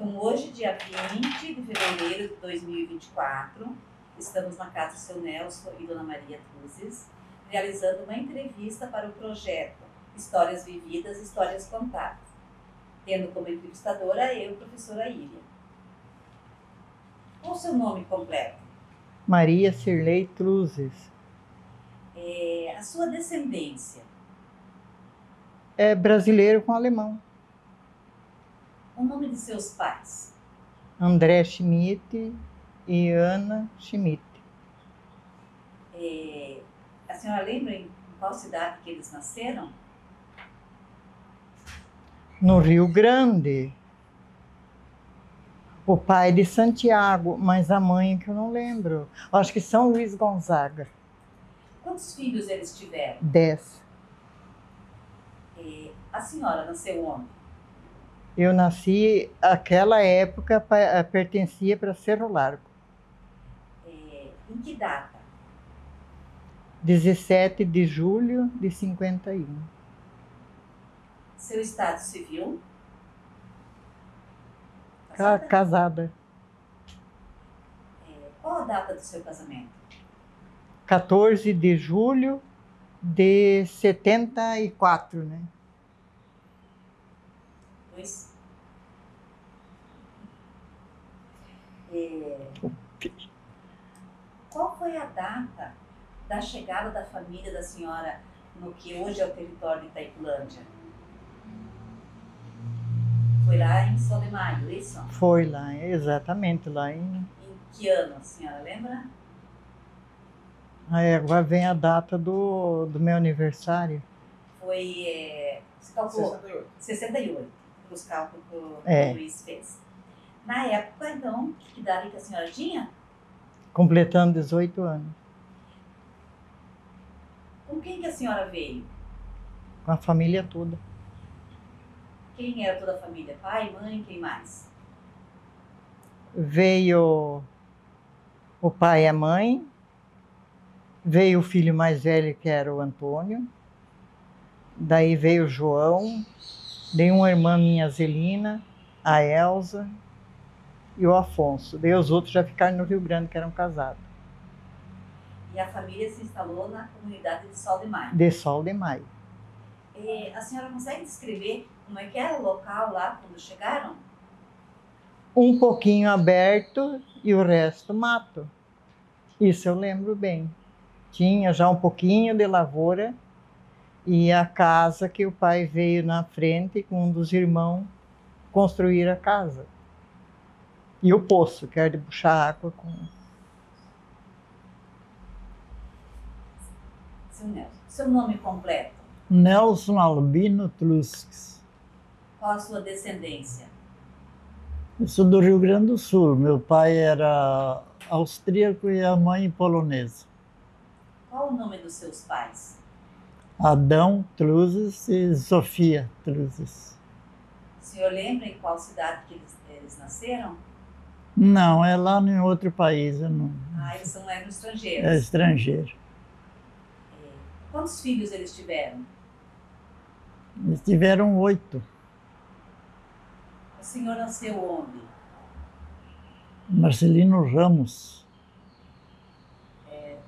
Então, hoje, dia 20 de fevereiro de 2024, estamos na casa do seu Nelson e Dona Maria Truzes, realizando uma entrevista para o projeto Histórias Vividas, Histórias Contadas, tendo como entrevistadora eu, professora Íria. Qual o seu nome completo? Maria Cirlei Truzes. A sua descendência? É brasileiro com alemão. O nome de seus pais? André Schmidt e Ana Schmidt. A senhora lembra em qual cidade que eles nasceram? No Rio Grande. O pai de Santiago, mas a mãe que eu não lembro. Acho que São Luís Gonzaga. Quantos filhos eles tiveram? 10. A senhora nasceu onde? Eu nasci, aquela época pertencia para Cerro Largo. Em que data? 17 de julho de 51. Seu estado civil? Casada. Qual a data do seu casamento? 14 de julho de 74, né? Pois. Qual foi a data da chegada da família da senhora no que hoje é o território de Itaipulândia? Foi lá em Sol de Maio, isso? Foi lá, exatamente lá em... Em que ano, a senhora lembra? Agora vem a data do meu aniversário. Foi, você calculou? 68, os cálculos que o Luiz fez. Na época, então, que idade que a senhora tinha? Completando 18 anos. Com quem que a senhora veio? Com a família toda. Quem era toda a família? Pai, mãe, quem mais? Veio o pai e a mãe, veio o filho mais velho, que era o Antônio, daí veio o João, daí uma irmã minha, Zelina, a Elza e o Afonso. Daí os outros já ficaram no Rio Grande, que eram casados. E a família se instalou na comunidade de Sol de Maio? De Sol de Maio. A senhora consegue descrever como é que era o local lá quando chegaram? Um pouquinho aberto e o resto mato. Isso eu lembro bem. Tinha já um pouquinho de lavoura e a casa que o pai veio na frente com um dos irmãos construir a casa. E o poço, que era de puxar água com... Seu Nelson, seu nome completo? Nelson Albino Trusques. Qual a sua descendência? Eu sou do Rio Grande do Sul. Meu pai era austríaco e a mãe polonesa. Qual o nome dos seus pais? Adão Truzes e Sofia Truzes. O senhor lembra em qual cidade que eles nasceram? Não, é lá em outro país. Eu não... Eles eram estrangeiros? É estrangeiro. Quantos filhos eles tiveram? Eles tiveram 8. O senhor nasceu onde? Marcelino Ramos.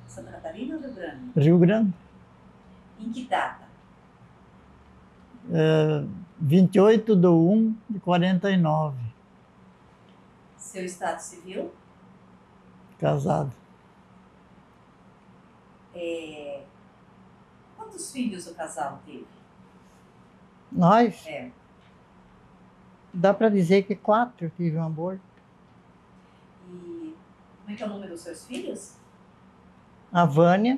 Santa Catarina ou Rio Grande? Rio Grande. Em que data? 28 de 1 de 49. Seu estado civil? Casado. Quantos filhos o casal teve? Nós? Dá para dizer que 4 tive um aborto. E como é que é o nome dos seus filhos? A Vânia,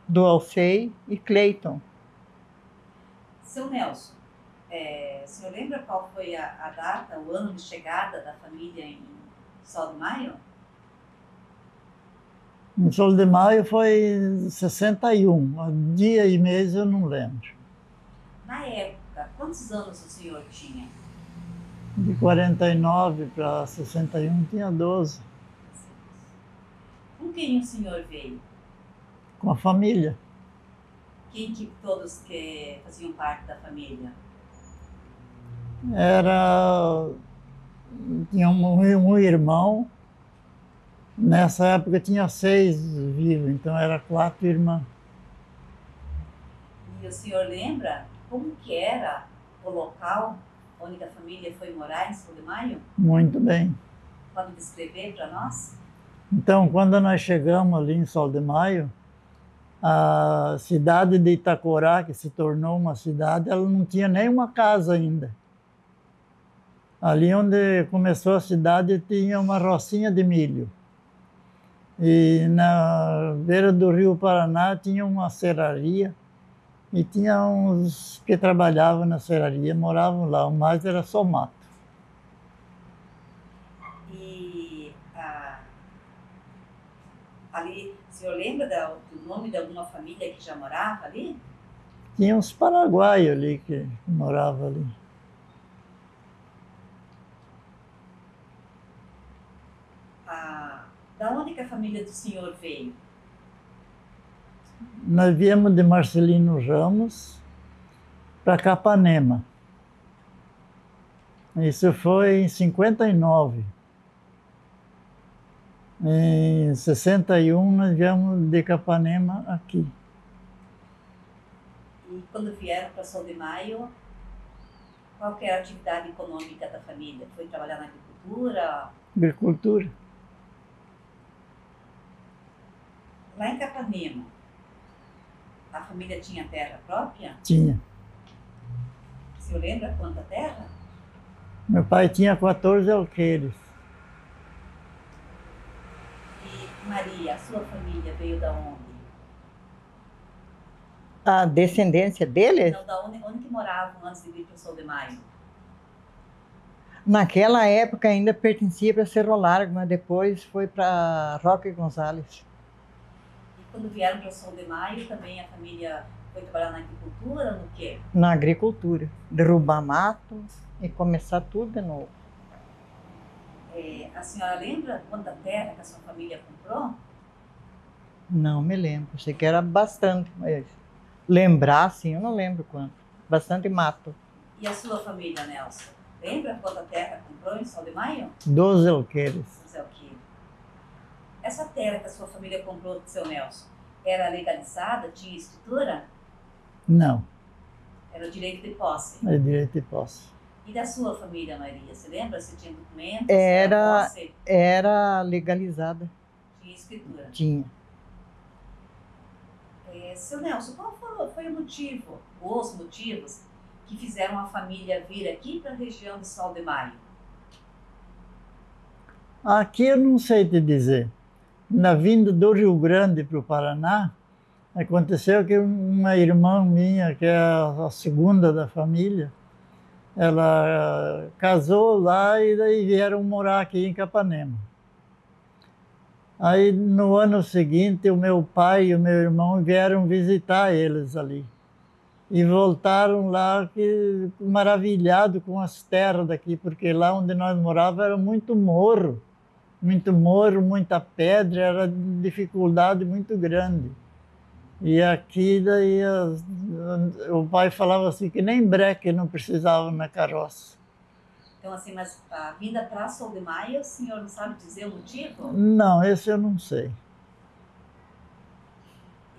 do Alcei e Cleiton. Seu Nelson, o senhor lembra qual foi a data, o ano de chegada da família em Sol de Maio? Em Sol de Maio foi 61. Dia e mês eu não lembro. Na época, quantos anos o senhor tinha? De 49 para 61 tinha 12. Com quem o senhor veio? Com a família. Quem que todos que faziam parte da família? Era tinha um irmão. Nessa época tinha 6 vivos, então era 4 irmãs. E o senhor lembra como que era o local onde a família foi morar em Sol de Maio? Muito bem. Pode descrever para nós? Então, quando nós chegamos ali em Sol de Maio, a cidade de Itacorá, que se tornou uma cidade, ela não tinha nem uma casa ainda. Ali onde começou a cidade tinha uma rocinha de milho. E na beira do Rio Paraná tinha uma serraria e tinha uns que trabalhavam na serraria, moravam lá, o mais era só mato. E ali, o senhor lembra do nome de alguma família que já morava ali? Tinha uns paraguaios ali que moravam ali. Da onde que a família do senhor veio? Nós viemos de Marcelino Ramos para Capanema. Isso foi em 59. Em 61 nós viemos de Capanema aqui. E quando vieram para Sol de Maio, qual que era a atividade econômica da família? Foi trabalhar na agricultura? Agricultura. Lá em Capanema, a família tinha terra própria? Tinha. O senhor lembra quanta terra? Meu pai tinha 14 alqueires. E Maria, a sua família veio da onde? A descendência dele, Não, da onde que moravam antes de vir para o Sol de Maio? naquela época ainda pertencia para Cerro Largo, mas depois foi para Roque Gonzalez. E quando vieram para o Sol de Maio, também a família foi trabalhar na agricultura, no quê? Na agricultura, derrubar mato e começar tudo de novo. A senhora lembra quanta terra que a sua família comprou? Não me lembro, sei que era bastante, mas lembrar, assim, eu não lembro quanto. Bastante mato. E a sua família, Nelson? Lembra quanta terra comprou em Sol de Maio? 12 alqueires. José Alquino. Essa terra que a sua família comprou do seu Nelson, era legalizada? Tinha escritura? Não, Era direito de posse? é direito de posse. E da sua família, Maria? Você lembra se tinha documentos? Era- Posse? Era legalizada, Tinha escritura? tinha. Seu Nelson, qual foi o motivo, os motivos, que fizeram a família vir aqui para a região de Sol de Maio? Aqui eu não sei te dizer. Na vinda do Rio Grande para o Paraná, aconteceu que uma irmã minha, que é a segunda da família, ela casou lá e daí vieram morar aqui em Capanema. Aí no ano seguinte, o meu pai e o meu irmão vieram visitar eles ali. E voltaram lá maravilhados com as terras daqui, porque lá onde nós morávamos era muito morro, muita pedra, era dificuldade muito grande. E aqui daí o pai falava assim que nem breque não precisava na carroça. Então, assim, mas a vinda para Sol de Maio, o senhor não sabe dizer o motivo? Não, esse eu não sei.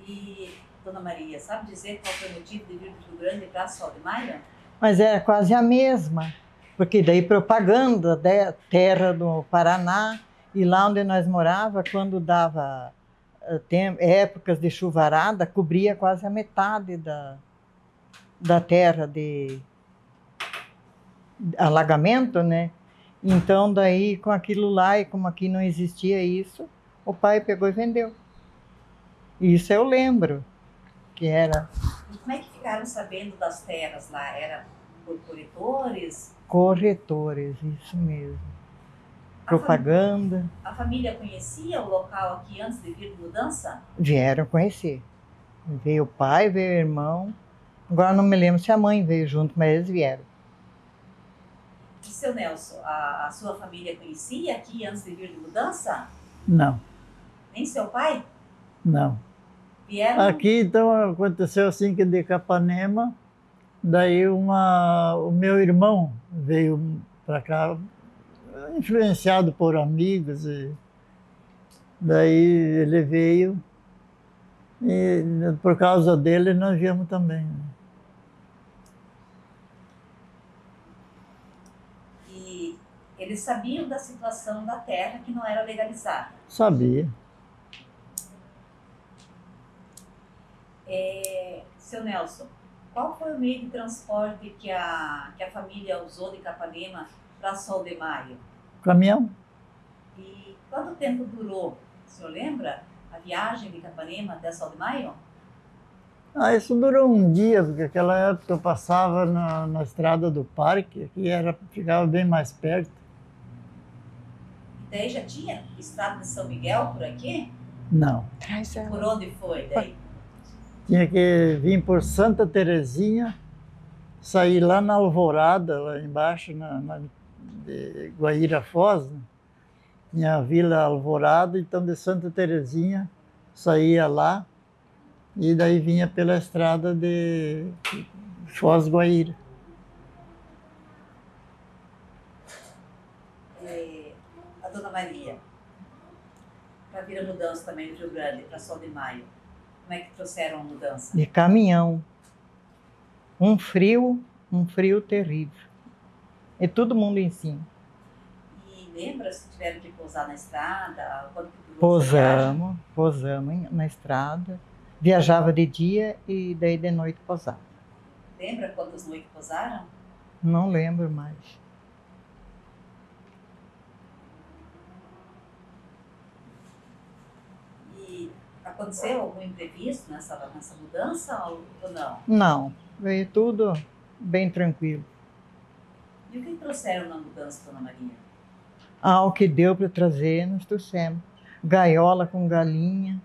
E, Dona Maria, sabe dizer qual foi o motivo de vir do Rio Grande para Sol de Maio? Mas era quase a mesma, porque daí propaganda da terra do Paraná, e lá onde nós morávamos, quando dava épocas de chuvarada, cobria quase a metade da terra de alagamento, né? Então daí com aquilo lá, e como aqui não existia isso, o pai pegou e vendeu. Isso eu lembro, que era E como é que ficaram sabendo das terras lá? Era por corretores? corretores, isso mesmo. A Propaganda, A família conhecia o local aqui antes de vir de mudança? vieram conhecer. Veio o pai, veio o irmão. Agora não me lembro se a mãe veio junto, mas eles vieram. E seu Nelson, a sua família conhecia aqui antes de vir de mudança? Não, Nem seu pai? não. Vieram? Aqui, então, aconteceu assim que de influenciado por amigos. E daí ele veio e por causa dele nós viemos também. E eles sabiam da situação da terra que não era legalizada. Sabia. Seu Nelson, qual foi o meio de transporte que a família usou de Capanema para Sol de Maio? Caminhão. E quanto tempo durou, o senhor lembra, a viagem de Capanema até Sol de Maio? Isso durou um dia, porque naquela época eu passava na estrada do parque, que ficava bem mais perto. E daí já tinha estrada de São Miguel por aqui? Não. Por onde foi daí? Tinha que vir por Santa Terezinha, sair lá na Alvorada, lá embaixo, de Guaíra Foz, né? Tinha a Vila Alvorada, então de Santa Terezinha saía lá e daí vinha pela estrada de Foz Guaíra. A Dona Maria, para vir a mudança também do Rio Grande para Sol de Maio, como é que trouxeram a mudança? De caminhão. Um frio terrível. E todo mundo em cima. E lembra se tiveram que pousar na estrada? Quando durou essa viagem? Pousamos na estrada. Viajava de dia e daí de noite pousava. Lembra quantas noites pousaram? Não lembro mais. E aconteceu algum imprevisto nessa mudança ou não? Não, veio tudo bem tranquilo. E o que trouxeram na mudança, Dona Maria? O que deu para trazer, nós trouxemos. Gaiola com galinha.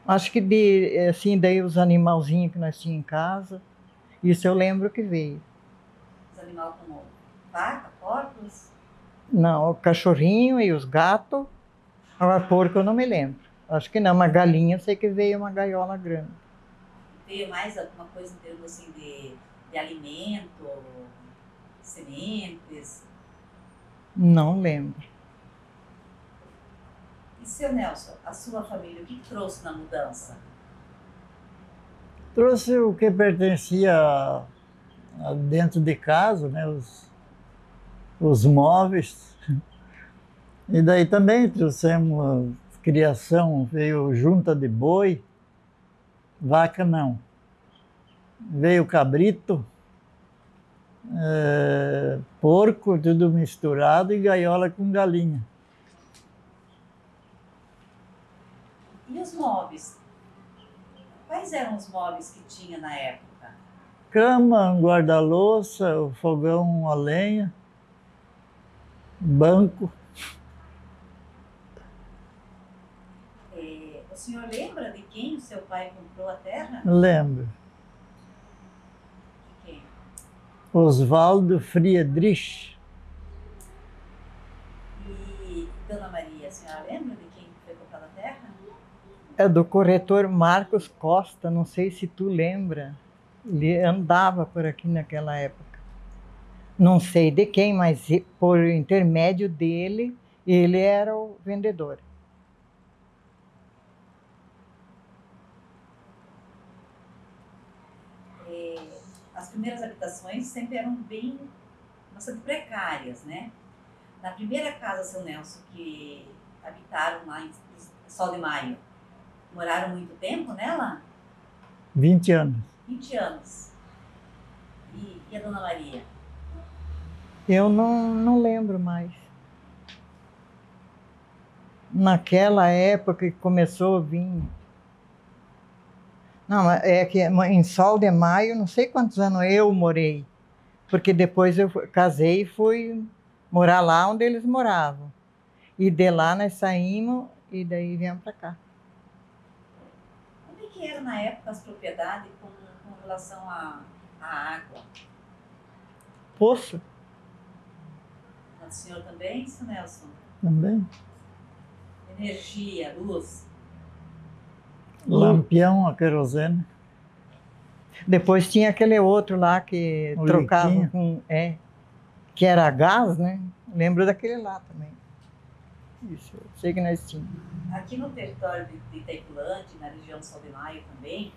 Acho que daí os animalzinhos que nós tínhamos em casa. Isso eu lembro que veio. Os animais como vaca, porcos? Não, o cachorrinho e os gatos. Agora, porco eu não me lembro. Acho que não, uma galinha eu sei que veio uma gaiola grande. Veio mais alguma coisa em termos assim de alimento, sementes? Não lembro. E seu Nelson, a sua família, o que trouxe na mudança? Trouxe o que pertencia a dentro de casa, né? Os móveis. E daí também trouxemos criação, veio junta de boi, vaca não. Veio cabrito, porco, tudo misturado e gaiola com galinha. E os móveis? Quais eram os móveis que tinha na época? Cama, um guarda-louça, o fogão a lenha, banco. O senhor lembra de quem o seu pai comprou a terra? Lembro. De quem? Oswaldo Friedrich. E Dona Maria, a senhora lembra de quem foi comprada a terra? É do corretor Marcos Costa, não sei se tu lembra. Ele andava por aqui naquela época. Não sei de quem, mas por intermédio dele, ele era o vendedor. As primeiras habitações sempre eram bastante precárias, né? Na primeira casa, seu Nelson, que habitaram lá em Sol de Maio, moraram muito tempo nela? 20 anos. 20 anos. E a Dona Maria? Eu não lembro mais. Naquela época que começou a vir. Não, é que em Sol de Maio, não sei quantos anos eu morei. Porque depois eu casei e fui morar lá onde eles moravam. E de lá nós saímos e daí viemos para cá. Como é que era na época as propriedades com relação à água? Poço. O senhor também, seu Nelson? Também. Energia, luz? Lampião a querosene. Depois tinha aquele outro lá que O trocava liquinho. com... que era gás, né? Lembro daquele lá também. Isso, eu sei que nós tínhamos. Aqui no território de Itaipulândia, na região de Sol de Maio também,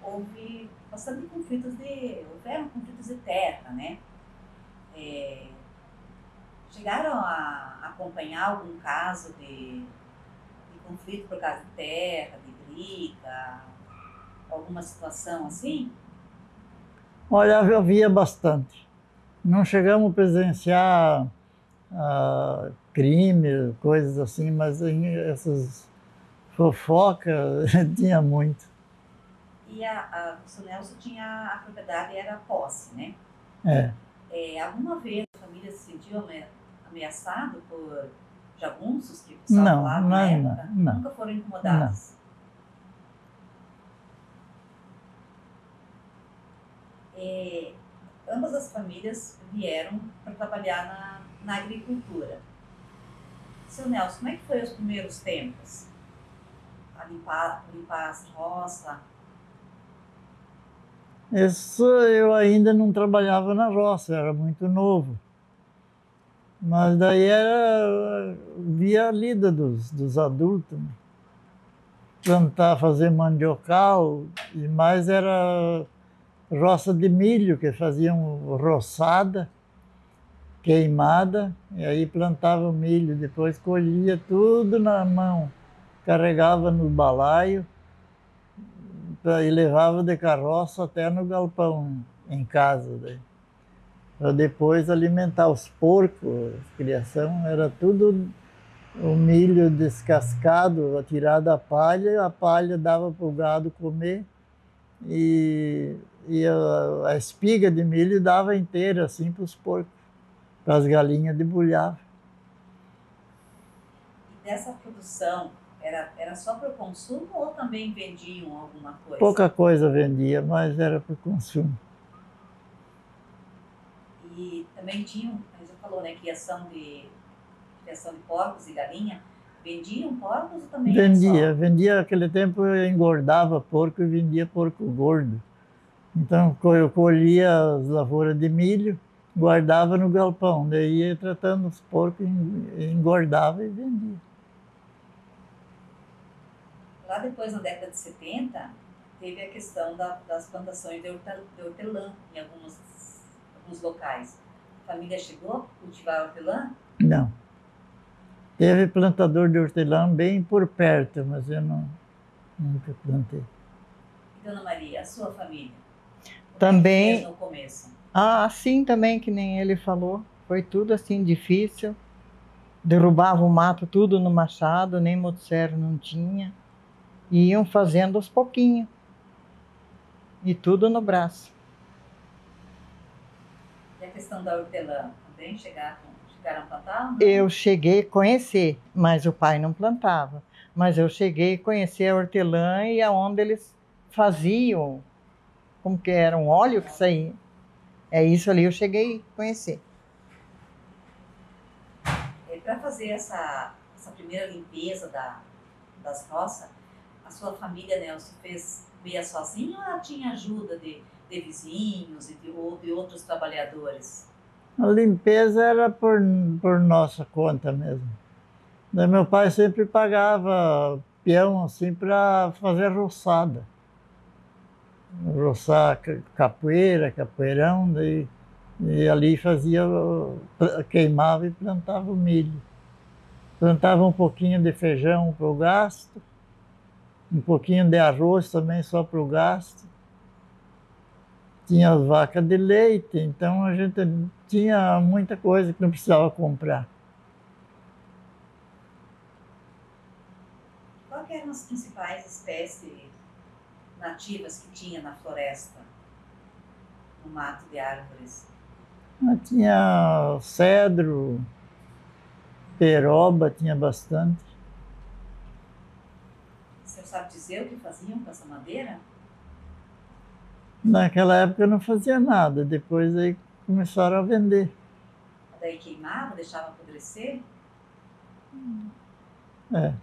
houve bastante houveram conflitos de terra, né? Chegaram a acompanhar algum caso de conflito por causa de terra, de briga, alguma situação assim? Olha, havia bastante. Não chegamos a presenciar crime, coisas assim, mas essas fofocas tinha muito. E o seu Nelson tinha a propriedade, era a posse, né? Alguma vez a família se sentiu ameaçado por jagunços que o pessoal falava na época? Não. Nunca foram incomodados? Ambas as famílias vieram para trabalhar na agricultura. Seu Nelson, como é que foi os primeiros tempos? A limpar as roças? Isso eu ainda não trabalhava na roça, era muito novo. Mas daí via a lida dos adultos, né? Plantar, fazer mandiocal, e mais era roça de milho, que faziam roçada, queimada, e aí plantava o milho, depois colhia tudo na mão, carregava no balaio e levava de carroça até no galpão, em casa. Daí. Para depois alimentar os porcos, a criação, era tudo o milho descascado, tirado a palha dava para o gado comer, e a espiga de milho dava inteira assim para os porcos, para as galinhas debulhavam. E dessa produção, era só para o consumo ou também vendiam alguma coisa? Pouca coisa vendia, mas era para o consumo. E também tinham, a gente falou, né, criação de porcos e galinha. Vendiam porcos ou também Vendia naquele tempo eu engordava porco e vendia porco gordo. Então eu colhia as lavouras de milho, guardava no galpão, daí ia tratando os porcos, engordava e vendia. Lá depois, na década de 70, teve a questão das plantações de hortelã em alguns locais. A família chegou a cultivar hortelã? Não. Teve plantador de hortelã bem por perto, mas eu nunca plantei. E Dona Maria, a sua família? Também. No começo? Assim também, que nem ele falou. Foi tudo assim difícil. Derrubava o mato tudo no machado, nem motosserra não tinha. E iam fazendo aos pouquinhos. E tudo no braço. E a questão da hortelã? Também chegaram a plantar? Não? Eu cheguei a conhecer, mas o pai não plantava. Mas eu cheguei a conhecer a hortelã e aonde eles faziam, como que era, um óleo que saía. É isso ali eu cheguei a conhecer. Para fazer essa primeira limpeza das roças, a sua família, Nelson, via sozinha ou ela tinha ajuda de vizinhos ou de outros trabalhadores? A limpeza era por nossa conta mesmo. Daí meu pai sempre pagava peão assim para fazer roçada. Roçar capoeirão, daí, e ali queimava e plantava o milho. Plantava um pouquinho de feijão para o gasto, um pouquinho de arroz também só para o gasto. Tinha as vacas de leite, então a gente tinha muita coisa que não precisava comprar. Quais eram as principais espécies nativas que tinha na floresta, no mato de árvores? Tinha cedro, peroba, tinha bastante. O senhor sabe dizer o que faziam com essa madeira? Naquela época não fazia nada, depois aí começaram a vender. Daí queimava, deixava apodrecer? É.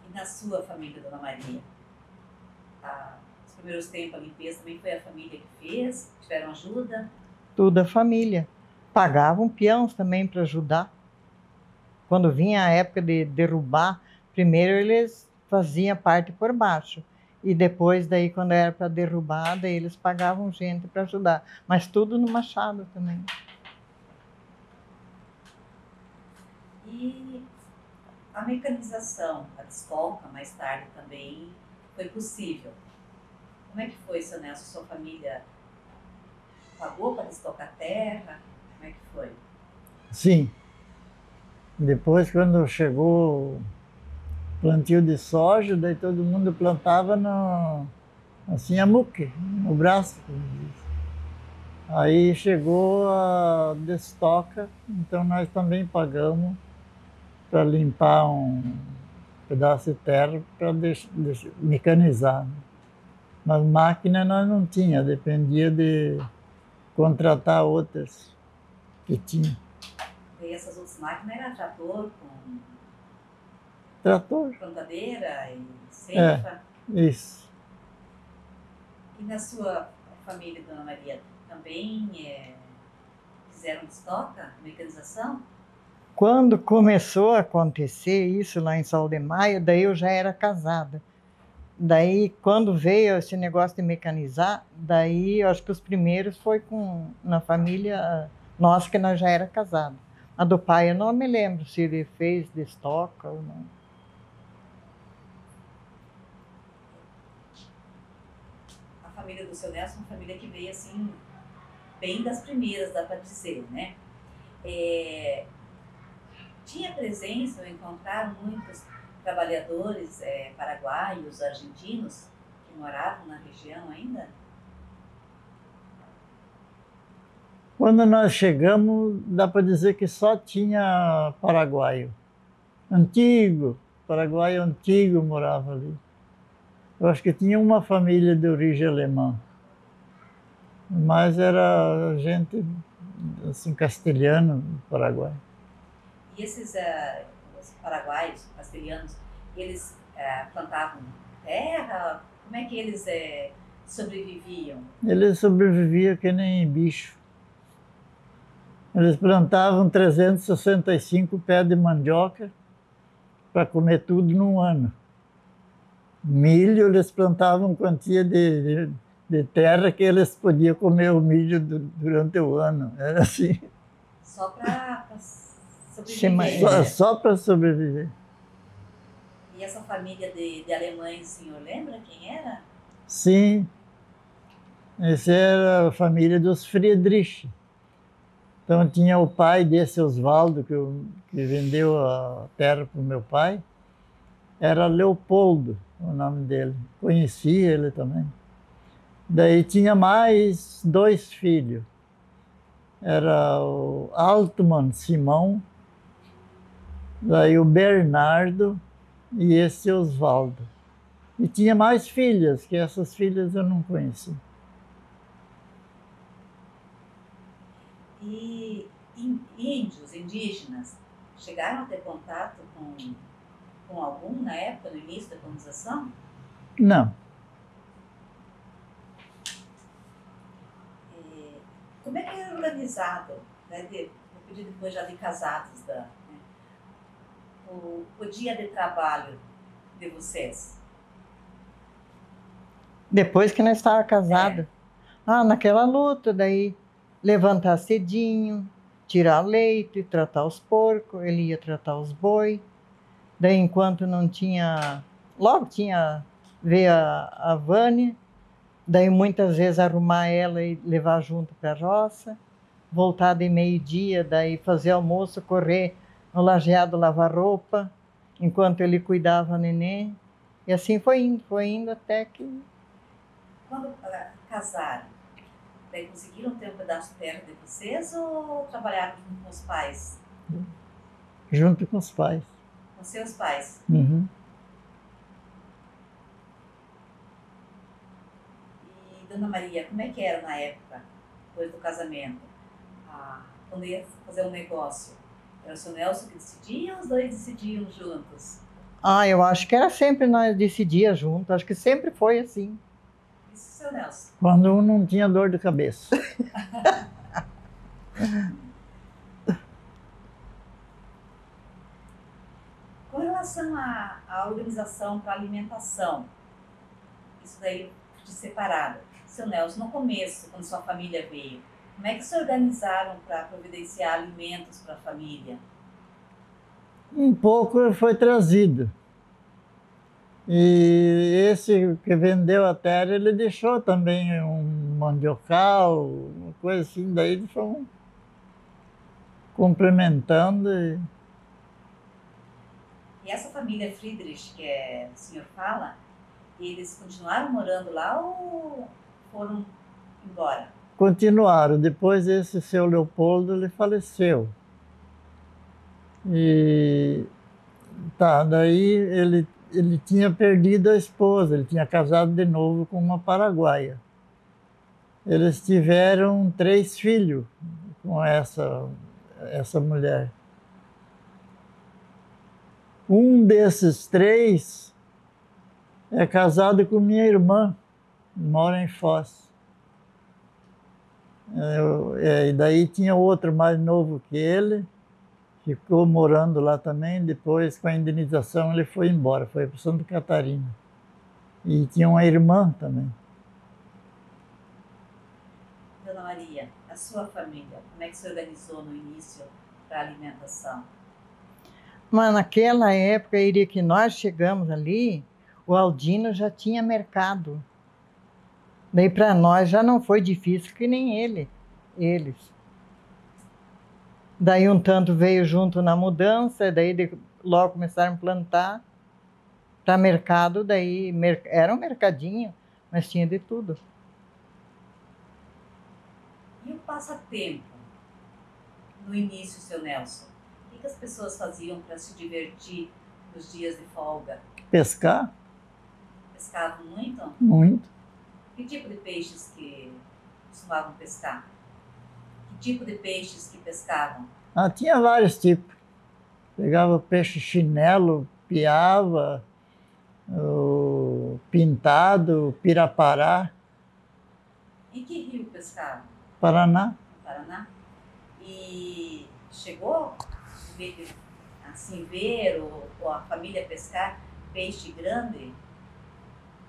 E na sua família, Dona Maria? Os primeiros tempos a limpeza também foi a família que fez? Tiveram ajuda? Tudo a família. Pagavam peões também para ajudar. Quando vinha a época de derrubar, primeiro eles faziam a parte por baixo. E depois, daí, quando era para derrubar, daí eles pagavam gente para ajudar. Mas tudo no machado também. E a mecanização, a estoca, mais tarde também foi possível. Como é que foi, seu Nelson? Sua família pagou para estocar terra? Como é que foi? Sim. Depois, quando chegou o plantio de soja, daí todo mundo plantava assim, a muque, no braço. Aí chegou a destoca, então nós também pagamos para limpar um pedaço de terra para mecanizar. Mas máquina nós não tinha, dependia de contratar outras que tinha. E essas outras máquinas eram trator com Trator. plantadeira e ceifa? Isso. E na sua família, Dona Maria, também fizeram estoca, mecanização? Quando começou a acontecer isso lá em Sol de Maio, daí eu já era casada. Daí, quando veio esse negócio de mecanizar, daí eu acho que os primeiros foi na família nossa, que nós já era casados. A do pai eu não me lembro se ele fez de estoca ou não. A família do seu Nelson é uma família que veio assim, bem das primeiras, dá para dizer, né? Tinha presença, ou encontraram muitos trabalhadores paraguaios, argentinos, que moravam na região ainda? Quando nós chegamos, dá para dizer que só tinha paraguaio. Paraguaio antigo morava ali. Eu acho que tinha uma família de origem alemã. Mas era gente, assim, castelhano do Paraguai. E esses os paraguaios, castelhanos, eles plantavam terra? Como é que eles sobreviviam? Eles sobreviviam que nem bicho. Eles plantavam 365 pés de mandioca para comer tudo num ano. Milho, eles plantavam quantia de terra que eles podiam comer o milho durante o ano. Era assim. Só para sobreviver. Só para sobreviver. E essa família de alemães, o senhor lembra quem era? Sim. Essa era a família dos Friedrich. Então tinha o pai desse Oswaldo, que vendeu a terra para o meu pai. Era Leopoldo, o nome dele. Conheci ele também. Daí tinha mais 2 filhos. Era o Altman Simão, daí o Bernardo e esse Oswaldo. E tinha mais filhas, que essas filhas eu não conheci. E índios, indígenas, chegaram a ter contato com algum na época, no início da colonização? Não. Como é que era organizado, né, depois já de casados, o dia de trabalho de vocês? Depois que nós estávamos casados. Naquela luta, daí levantar cedinho, tirar leite, tratar os porcos, ele ia tratar os boi. Daí, enquanto não tinha... Logo veio a Vânia, daí muitas vezes arrumar ela e levar junto para a roça, voltar de meio-dia, daí fazer almoço, correr no lajeado, lavar roupa, enquanto ele cuidava do neném. E assim foi indo até que... Quando casaram, daí conseguiram ter um pedaço de terra de vocês ou trabalharam junto com os pais? Junto com os pais. Com seus pais? Uhum. E Dona Maria, como é que era na época, depois do casamento? Quando ia fazer um negócio, era o seu Nelson que decidia ou os dois decidiam juntos? Eu acho que era sempre nós decidíamos juntos, acho que sempre foi assim. Isso, seu Nelson. Quando um não tinha dor de cabeça. Com relação à organização para alimentação, isso daí de separado. Seu Nelson, no começo, quando sua família veio, como é que se organizaram para providenciar alimentos para a família? Um pouco foi trazido. E esse que vendeu a terra, ele deixou também um mandiocal, uma coisa assim, daí eles foram complementando. E essa família Friedrich, que o senhor fala, eles continuaram morando lá ou foram embora? Continuaram. Depois esse seu Leopoldo, ele faleceu. E tá, daí ele tinha perdido a esposa, ele tinha casado de novo com uma paraguaia. Eles tiveram 3 filhos com essa mulher. Um desses 3 é casado com minha irmã, mora em Foz. E daí tinha outro mais novo que ele, ficou morando lá também. Depois, com a indenização, ele foi embora, foi para Santa Catarina. E tinha uma irmã também. Dona Maria, a sua família, como é que se organizou no início para a alimentação? Mas naquela época, iria que nós chegamos ali, o Aldino já tinha mercado. Daí para nós já não foi difícil que nem eles. Daí um tanto veio junto na mudança, daí logo começaram a plantar para mercado, daí era um mercadinho, mas tinha de tudo. E o passatempo, no início, seu Nelson? O que as pessoas faziam para se divertir nos dias de folga? Pescar? Pescavam muito? Muito. Que tipo de peixes que costumavam pescar? Que tipo de peixes que pescavam? Ah, tinha vários tipos. Pegava peixe chinelo, piava, o pintado, pirapará. Em que rio pescavam? Paraná. No Paraná? E chegou assim ver ou a família pescar peixe grande?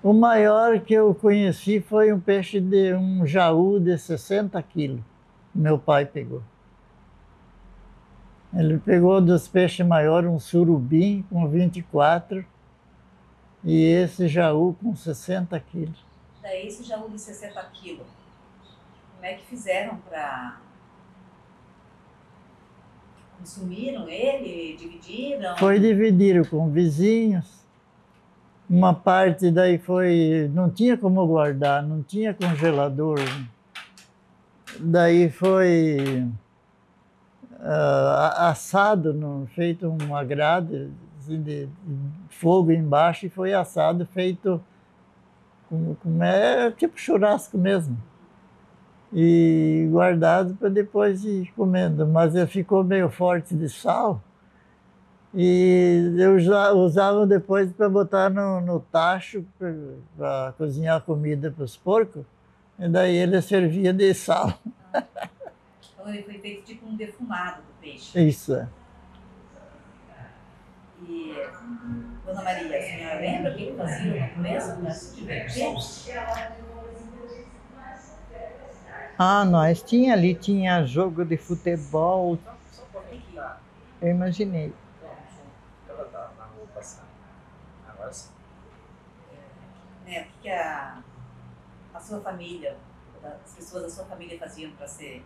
O maior que eu conheci foi um jaú de 60 quilos. Meu pai pegou. Ele pegou dos peixes maiores um surubim com 24 e esse jaú com 60 quilos. Daí esse jaú de 60 quilos, como é que fizeram para... Consumiram ele? Dividiram? Foi dividido com vizinhos. Uma parte daí não tinha como guardar, não tinha congelador. Daí foi assado, feito uma grade assim, de fogo embaixo e foi assado, feito tipo churrasco mesmo. E guardado para depois ir comendo. Mas ele ficou meio forte de sal. E eu usava depois para botar no tacho para cozinhar comida para os porcos. E daí ele servia de sal. Então ele foi feito tipo um defumado do peixe. Isso é. E, Dona Maria, a senhora lembra o que fazia no começo para se divertir? Ah, nós tinha jogo de futebol. Eu imaginei. Agora sim. O que a sua família, as pessoas da sua família faziam para se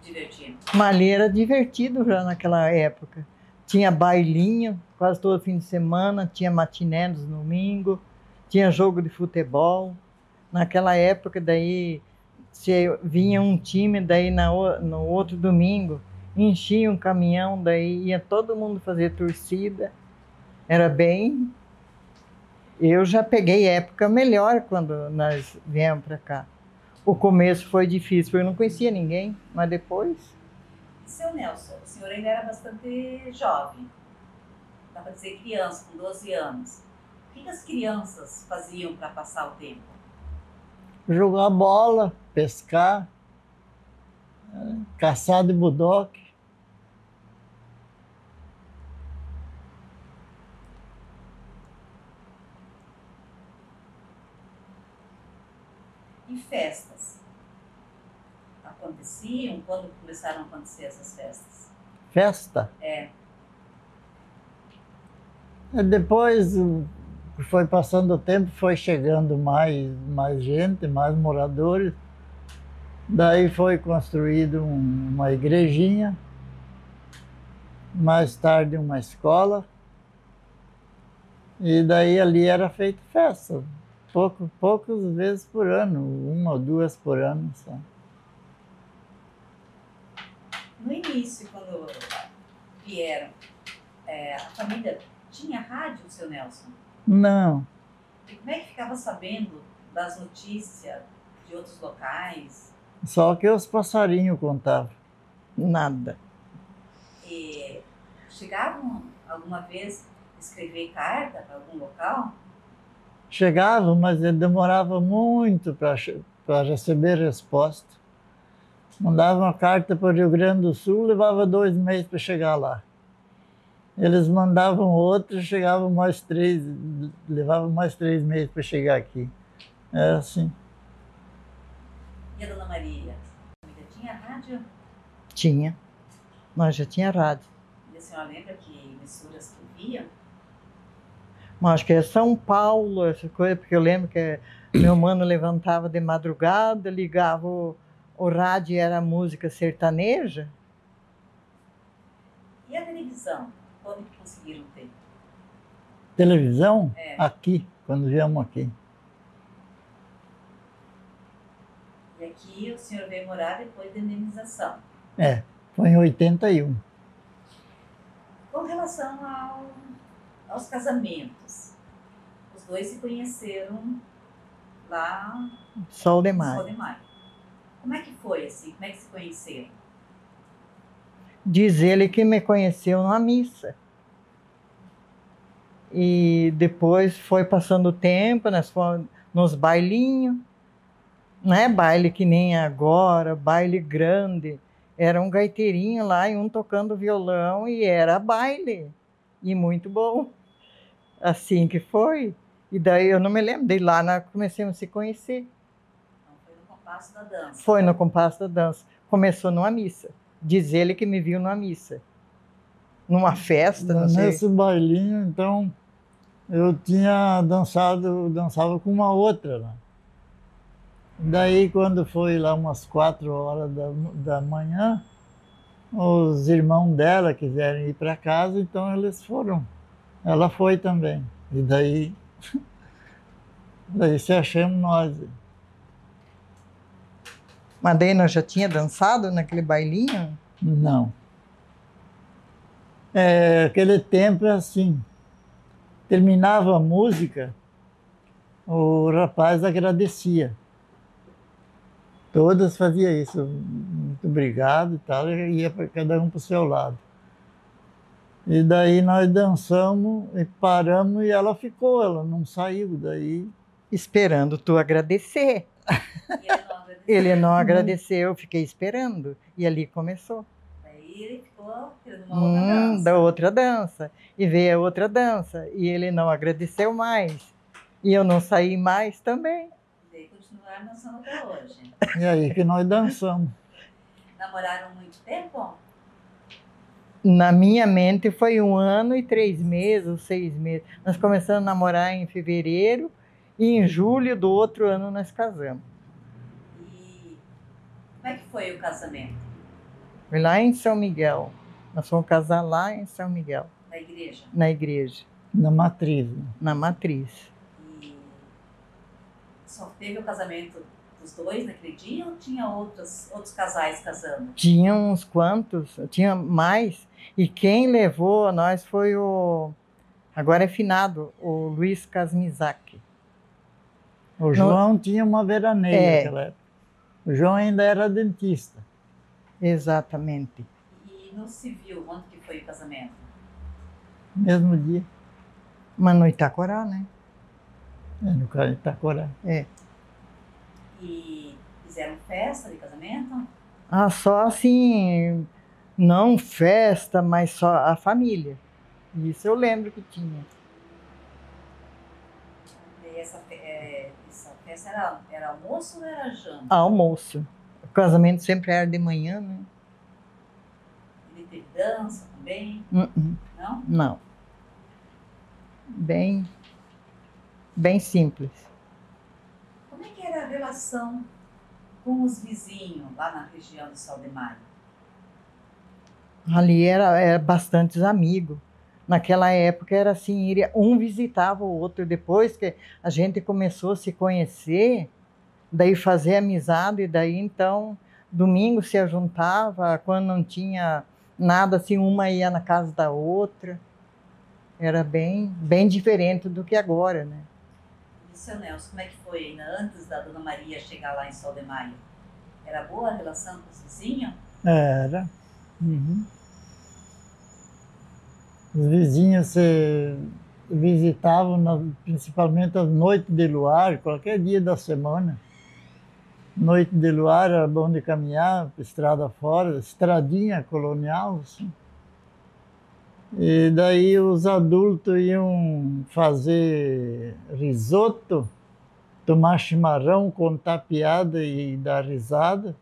divertir? Mas ali era divertido já naquela época. Tinha bailinho quase todo fim de semana, tinha matiné nos domingos, tinha jogo de futebol. Naquela época, daí, se vinha um time, daí no outro domingo, enchia um caminhão, daí ia todo mundo fazer torcida. Era bem... Eu já peguei época melhor quando nós viemos para cá. O começo foi difícil, porque eu não conhecia ninguém, mas depois... Seu Nelson, o senhor ainda era bastante jovem, dá para dizer criança, com 12 anos. O que as crianças faziam para passar o tempo? Jogar bola, pescar, caçar de budoque. E festas? Aconteciam? Quando começaram a acontecer essas festas? Festa. É. Depois foi passando o tempo, foi chegando mais gente, mais moradores. Daí foi construído uma igrejinha, mais tarde uma escola. E daí ali era feita festa, poucas vezes por ano, uma ou duas por ano só. No início, quando vieram, a família tinha rádio, seu Nelson? Não, E como é que ficava sabendo das notícias de outros locais? só que os passarinhos contavam. Nada. E chegavam alguma vez a escrever carta para algum local? Chegavam, mas ele demorava muito para receber resposta. Mandava uma carta para o Rio Grande do Sul, levava 2 meses para chegar lá. Eles mandavam outra, chegavam mais 3, levava mais 3 meses para chegar aqui. Era assim. E a Dona Maria? A família tinha rádio? Tinha. Nós já tinha rádio. E a senhora lembra que emissoras que viam? Mas acho que é São Paulo, essa coisa, porque eu lembro que meu mano levantava de madrugada, ligava o rádio e era música sertaneja. E a televisão? Quando que conseguiram ter? Televisão? É. Aqui, quando viemos aqui. E aqui o senhor veio morar depois da indenização. Foi em 81. Com relação aos casamentos, os dois se conheceram lá Sol de no Maio. Sol de Maio. Como é que foi assim? Como é que se conheceram? Diz ele que me conheceu na missa. E depois foi passando o tempo, nós fomos nos bailinhos. Não é baile que nem agora, baile grande. Era um gaiteirinho lá e um tocando violão e era baile. E muito bom. Assim que foi. E daí eu não me lembro, daí lá nós começamos a se conhecer. Então foi no compasso da dança. Foi no compasso da dança. Começou numa missa. Diz ele que me viu numa missa. Numa festa, não sei. Nesse bailinho, então, eu dançava com uma outra lá. Daí, quando foi lá umas 4 horas da manhã, os irmãos dela quiseram ir para casa, então eles foram. Ela foi também. E daí se achamos nós. Mas daí nós já tinha dançado naquele bailinho? Não. Aquele tempo é assim, terminava a música, o rapaz agradecia. Todas faziam isso, muito obrigado e tal, e ia para cada um para o seu lado. E daí nós dançamos e paramos e ela ficou, ela não saiu daí. Esperando tu agradecer. E ele não agradeceu. Ele não agradeceu, eu fiquei esperando. E ali começou. Daí ele ficou querendo uma outra dança. Da outra dança. E veio a outra dança. E ele não agradeceu mais. E eu não saí mais também. E daí continuaram dançando até hoje. E aí que nós dançamos. Namoraram muito tempo? Na minha mente foi 1 ano e 3 meses, ou 6 meses. Nós começamos a namorar em fevereiro e em julho do outro ano nós casamos. E como é que foi o casamento? Foi lá em São Miguel. Nós fomos casar lá em São Miguel, Na igreja? na igreja, Na matriz. Né? na matriz. E só teve o casamento dos dois naquele dia ou tinha outros casais casando? Tinha uns quantos, tinha mais. E quem levou a nós foi agora é finado, o Luiz Casmizac. O João tinha uma veraneia naquela época. O João ainda era dentista. Exatamente. E no civil, onde que foi o casamento? Mesmo dia. Mas no Itacorá, né? No Itacorá. É. E fizeram festa de casamento? Ah, só assim, não festa, mas só a família. Isso eu lembro que tinha. E essa festa era almoço ou era janta? Almoço. O casamento sempre era de manhã, né? Ele teve dança também? Não? Não. Bem simples. Como é que era a relação com os vizinhos lá na região de Sol de Maio? Ali era bastantes amigos. Naquela época era assim, um visitava o outro. Depois que a gente começou a se conhecer, daí fazer amizade, e daí então, domingo se ajuntava, quando não tinha nada, assim, uma ia na casa da outra. Era bem diferente do que agora, né? E o seu Nelson, como é que foi ainda antes da Dona Maria chegar lá em Sol de Maio? Era boa a relação com os vizinhos? Era. Uhum. Os vizinhos se visitavam principalmente as noites de luar, qualquer dia da semana. Noite de luar era bom de caminhar, estrada fora, estradinha colonial, assim. E daí os adultos iam fazer risoto, tomar chimarrão, contar piada e dar risada.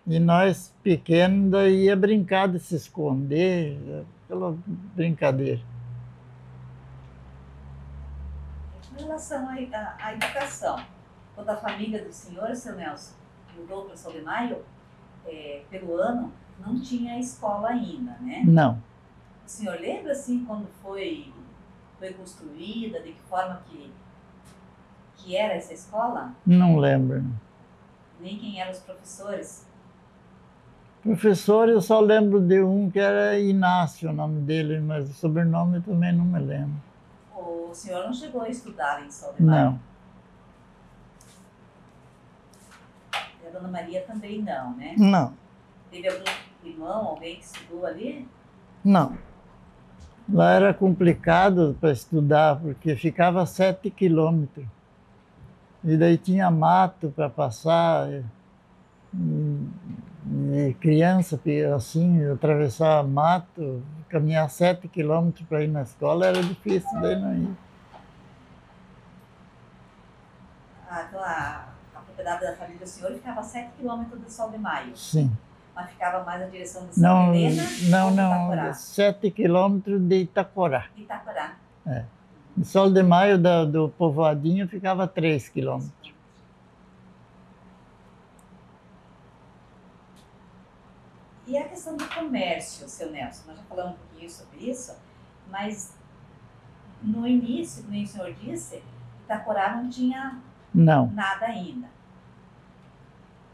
E nós, pequenos, daí ia brincar de se esconder, aquela brincadeira. Em relação à educação, quando a família do senhor, seu Nelson, mudou para Sol de Maio, pelo ano, não tinha escola ainda, né? Não. O senhor lembra, assim, quando foi construída, de que forma que era essa escola? Não lembro. Nem quem eram os professores? Professor, eu só lembro de um que era Inácio, o nome dele, mas o sobrenome também não me lembro. O senhor não chegou a estudar em Sol de Maio? Não. E a Dona Maria também não, né? Não. Teve algum irmão, alguém que estudou ali? Não. Lá era complicado para estudar, porque ficava a 7 quilômetros. E daí tinha mato para passar. E criança, assim, atravessar mato, caminhar 7 quilômetros para ir na escola era difícil, daí não ia. Então a propriedade da família do senhor ficava a 7 quilômetros de Sol de Maio. Sim. Mas ficava mais na direção de Santa Helena ou de Itacorá? 7 quilômetros de Itacorá. De Itacorá. É. No Sol de Maio do povoadinho ficava 3 quilômetros. E a questão do comércio, seu Nelson, nós já falamos um pouquinho sobre isso, mas no início, como o senhor disse, Itacorá não tinha nada ainda.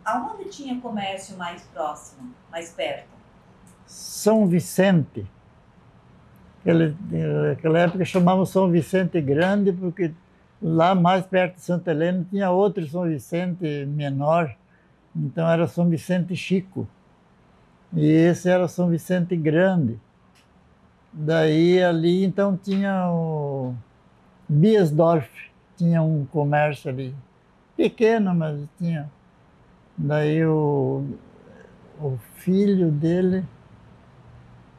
Aonde tinha comércio mais próximo, mais perto? São Vicente. Naquela época chamavam São Vicente Grande, porque lá mais perto de Santa Helena tinha outro São Vicente menor, então era São Vicente Chico. E esse era São Vicente Grande. Daí ali então tinha o Biesdorf, tinha um comércio ali, pequeno, mas tinha. Daí o filho dele,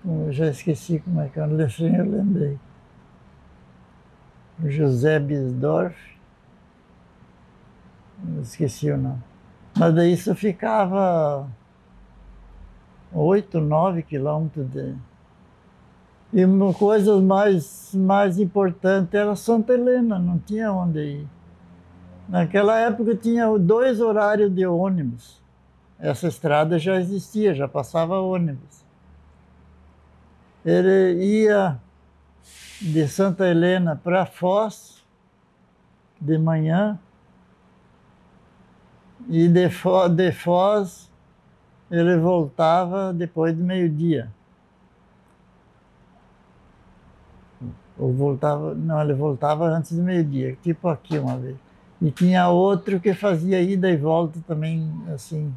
eu já esqueci como é que eu lembrei. O José Biesdorf, esqueci o nome. Mas daí isso ficava 8, 9 quilômetros de... E uma coisa mais importante era Santa Helena, não tinha onde ir. Naquela época tinha 2 horários de ônibus. Essa estrada já existia, já passava ônibus. Ele ia de Santa Helena para Foz de manhã e de Foz ele voltava depois do meio-dia. Ele voltava antes do meio-dia, tipo aqui uma vez. E tinha outro que fazia ida e volta também, assim,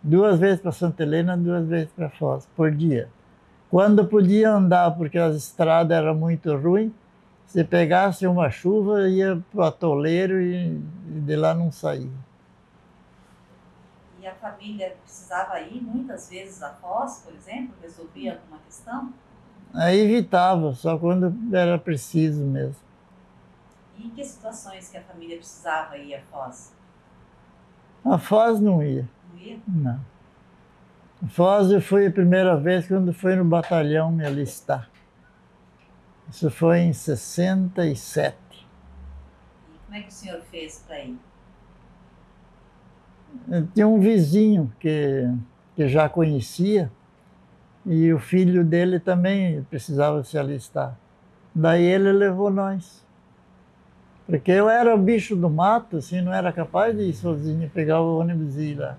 2 vezes para Santa Helena, 2 vezes para Foz, por dia. Quando podia andar, porque as estradas eram muito ruins, se pegasse uma chuva, ia para o atoleiro e de lá não saía. E a família precisava ir muitas vezes a Foz, por exemplo, resolver alguma questão? Aí evitava, só quando era preciso mesmo. E em que situações que a família precisava ir a Foz? A Foz não ia, Não ia? não. A Foz eu fui a primeira vez quando fui no batalhão me alistar. Isso foi em 67. E como é que o senhor fez para ir? Eu tinha um vizinho que já conhecia e o filho dele também precisava se alistar. Daí ele levou nós. Porque eu era o bicho do mato, assim, não era capaz de ir sozinho, pegar o ônibus e ir lá.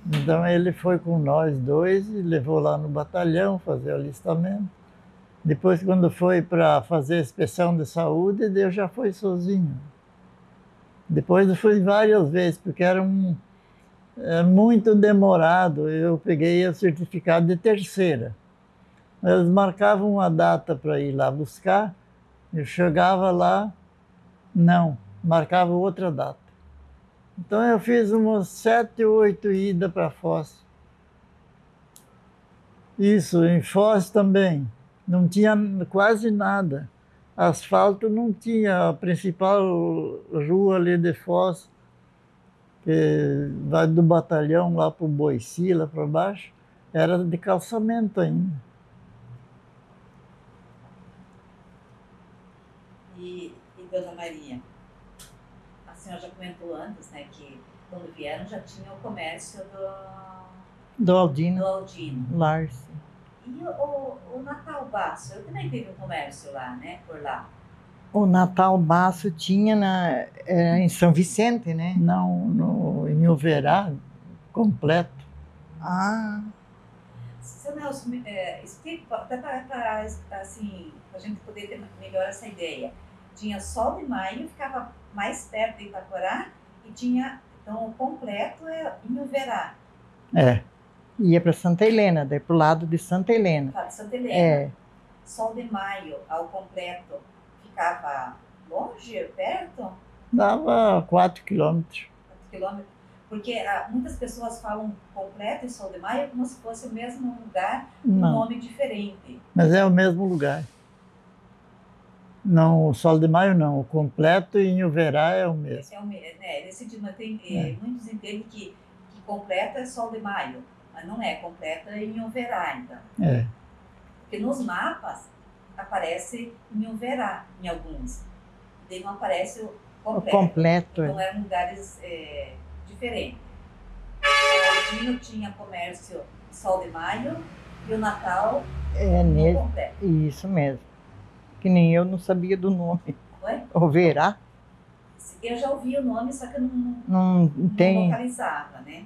Então ele foi com nós dois e levou lá no batalhão fazer o alistamento. Depois, quando foi para fazer a inspeção de saúde, eu já fui sozinho. Depois eu fui várias vezes, porque era muito demorado. Eu peguei o certificado de terceira. Eles marcavam uma data para ir lá buscar, eu chegava lá, não, marcava outra data. Então eu fiz umas 7, 8 idas para Foz. Isso, em Foz também. Não tinha quase nada. Asfalto não tinha. A principal rua ali de Foz, que vai do batalhão lá para o Boici, lá para baixo, era de calçamento ainda. E Dona Maria, a senhora já comentou antes, né, que quando vieram já tinha o comércio Do Aldino do Aldino. Larsen. E o Natal Basso, eu também teve um comércio lá, né, por lá. O Natal Basso tinha em São Vicente, né? Não, em Uverá, completo. Ah, Seu Nelson, explica, até para assim, a gente poder ter melhor essa ideia. Tinha Sol de Maio, ficava mais perto de Itaporá, e tinha, então, o completo é em Uverá. É. ia para Santa Helena, daí pro lado de Santa Helena. Tá, de Santa Helena. É, Sol de Maio, ao completo, ficava longe, perto? Dava 4 quilômetros. 4 quilômetros? Porque muitas pessoas falam completo e Sol de Maio como se fosse o mesmo lugar, um Não, nome diferente. mas é o mesmo lugar. Não, o Sol de Maio não, o completo em Uverá é o mesmo. Esse é o nesse sentido, mas muitos entendem que completo é Sol de Maio, mas não é, completo é em Uverá, então. É. Porque nos mapas aparece em Uverá, em alguns. Daí não aparece o o completo. completo. Então eram lugares diferentes. O Aldino tinha comércio de Sol de Maio e o Natal É no nele, completo. isso mesmo. Que nem eu não sabia do nome. Oi? Uverá? Eu já ouvi o nome, só que eu não Não tem. localizava, né?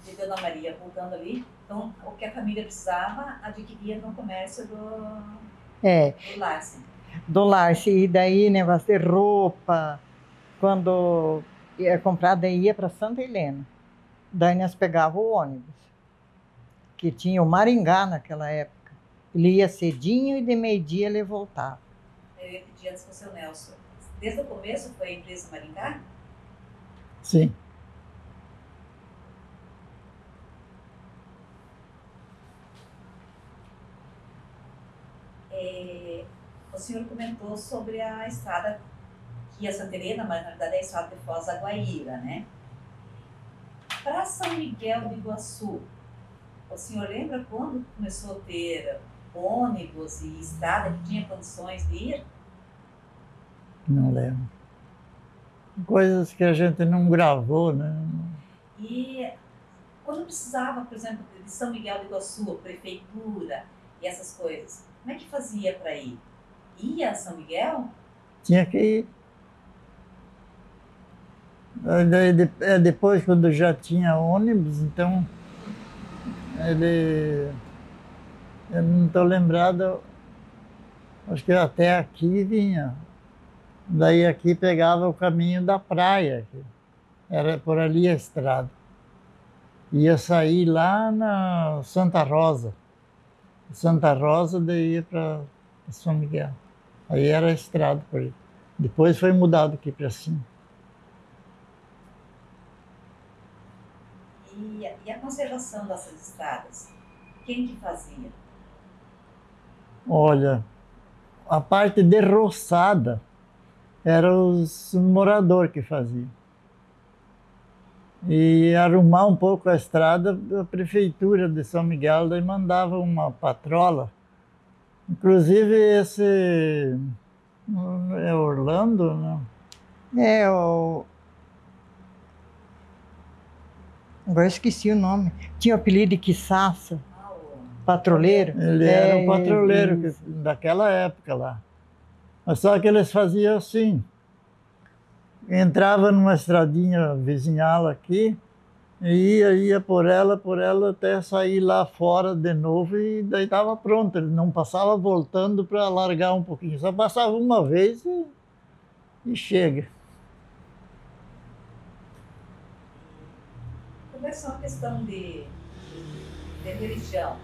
E Dona Maria, voltando ali, então o que a família precisava, adquiria no comércio do Larsen. Do Larsen. E daí, negócio de roupa, quando ia comprar, daí ia para Santa Helena. Daí nós pegava o ônibus, que tinha o Maringá naquela época. Ele ia cedinho e de meio-dia ele voltava. Eu ia pedir antes para o seu Nelson. Desde o começo foi a empresa Maringá? Sim. O senhor comentou sobre a estrada que ia a Santa Helena, mas na verdade é a estrada de Foz a Guaíra, né? Para São Miguel do Iguaçu, o senhor lembra quando começou a ter ônibus e estrada que tinha condições de ir? Não lembro. Coisas que a gente não gravou, né? E quando precisava, por exemplo, de São Miguel do Iguaçu, prefeitura e essas coisas, como é que fazia para ir? Ia a São Miguel? Tinha que ir. Depois, quando já tinha ônibus, então eu não estou lembrado, acho que até aqui vinha. Daí aqui pegava o caminho da praia, que era por ali a estrada. Ia sair lá na Santa Rosa. Santa Rosa, daí ia para São Miguel. Aí era a estrada por aí. Depois foi mudado aqui para cima. E a conservação dessas estradas? Quem que fazia? Olha, a parte de roçada eram os moradores que faziam. E arrumar um pouco a estrada, a prefeitura de São Miguel daí mandava uma patrola. Inclusive esse... é Orlando, não? É, o... Agora eu esqueci o nome. Tinha o apelido de Quiçaça, patroleiro. Ele era um É, patroleiro isso. daquela época lá. Mas só que eles faziam assim. Entrava numa estradinha vizinhala aqui, e ia por ela até sair lá fora de novo e daí estava pronto. Ele não passava voltando para largar um pouquinho, só passava uma vez e chega. Começou a questão de religião.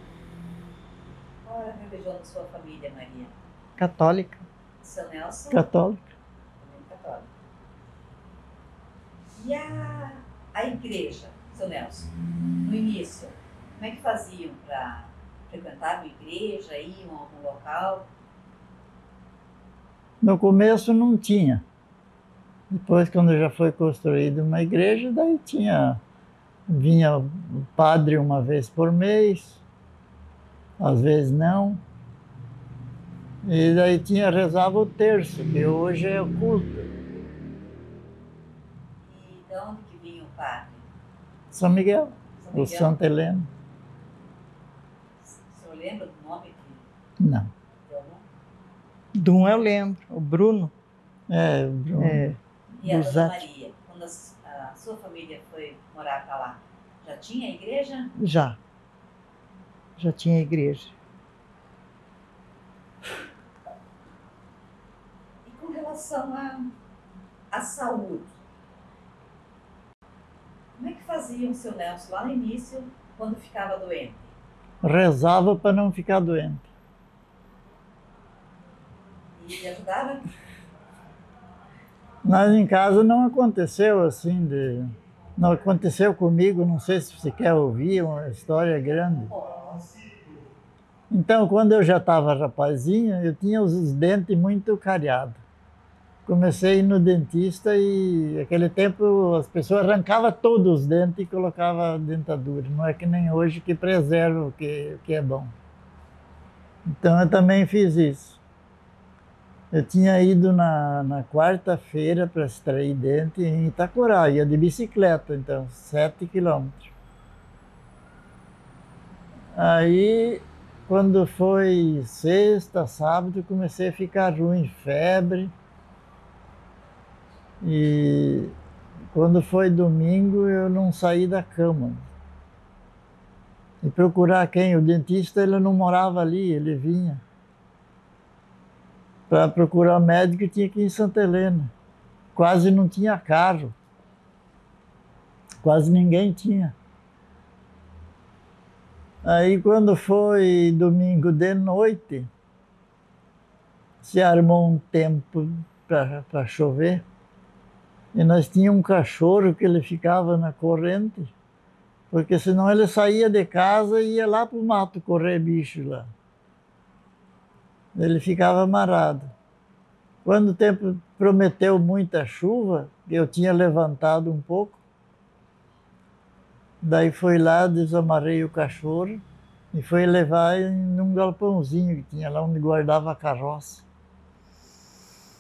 Qual era a religião da sua família, Maria? Católica. Seu Nelson? Católica. Também católica. E a igreja, seu Nelson, no início, como é que faziam para frequentar uma igreja, iam a algum local? No começo não tinha. Depois, quando já foi construída uma igreja, daí vinha o padre uma vez por mês, às vezes não. E daí rezava o terço, que hoje é o culto. E de onde que vinha o padre? São Miguel, São o Miguel? Santa Helena. O senhor lembra do nome que Não. deu o nome? Do um eu lembro, o Bruno. É, o Bruno. É, E a Dona Rosati. Maria, quando a sua família foi morar para lá, já tinha igreja? Já. Já tinha igreja. E com relação à saúde, como é que fazia o seu Nelson lá no início, quando ficava doente? Rezava para não ficar doente. E ele ajudava? Mas em casa não aconteceu assim, não aconteceu comigo, não sei se você quer ouvir, uma história grande. Então, quando eu já estava rapazinho, eu tinha os dentes muito cariados. Comecei a ir no dentista e naquele tempo as pessoas arrancavam todos os dentes e colocavam dentadura. Não é que nem hoje que preserva o que é bom. Então eu também fiz isso. Eu tinha ido na quarta-feira para extrair dente em Itacorá, ia de bicicleta, então, 7 quilômetros. Aí, quando foi sexta, sábado, comecei a ficar ruim, febre. E quando foi domingo, eu não saí da cama. E procurar quem? O dentista, ele não morava ali, ele vinha. Para procurar médico, tinha que ir em Santa Helena. Quase não tinha carro. Quase ninguém tinha. Aí, quando foi domingo de noite, se armou um tempo para chover. E nós tínhamos um cachorro que ele ficava na corrente, porque senão ele saía de casa e ia lá para o mato correr bicho lá. Ele ficava amarrado. Quando o tempo prometeu muita chuva, eu tinha levantado um pouco, daí fui lá, desamarrei o cachorro e fui levar num galpãozinho que tinha lá onde guardava a carroça.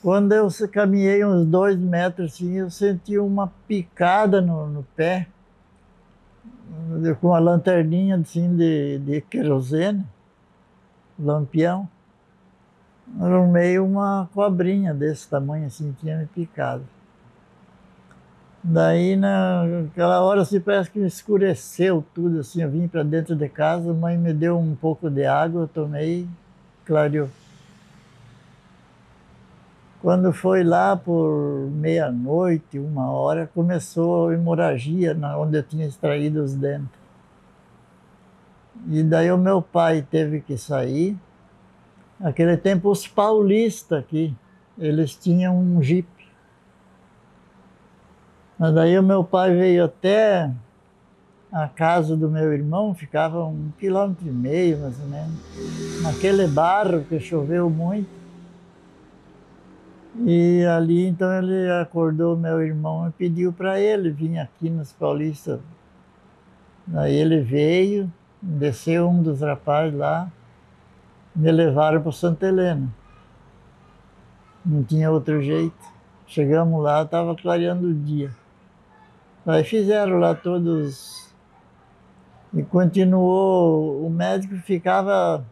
Quando eu caminhei uns 2 metros, assim, eu senti uma picada no pé, com uma lanterninha assim, de querosene, lampião. Arrumei uma cobrinha desse tamanho, assim, tinha me picado. Daí, naquela hora, assim, parece que escureceu tudo, assim, eu vim para dentro de casa, a mãe me deu um pouco de água, eu tomei, clareou. Quando foi lá por meia-noite, 1 hora, começou a hemorragia onde eu tinha extraído os dentes. E daí o meu pai teve que sair. Naquele tempo, os paulistas aqui, eles tinham um jipe. Mas daí o meu pai veio até a casa do meu irmão ficava 1,5 km, mais ou menos, naquele barro que choveu muito. E ali, então, ele acordou meu irmão e pediu para ele vir aqui nos Paulistas. Aí ele veio, desceu um dos rapazes lá, me levaram para Santa Helena. Não tinha outro jeito. Chegamos lá, estava clareando o dia. Aí fizeram lá todos. E continuou, o médico ficava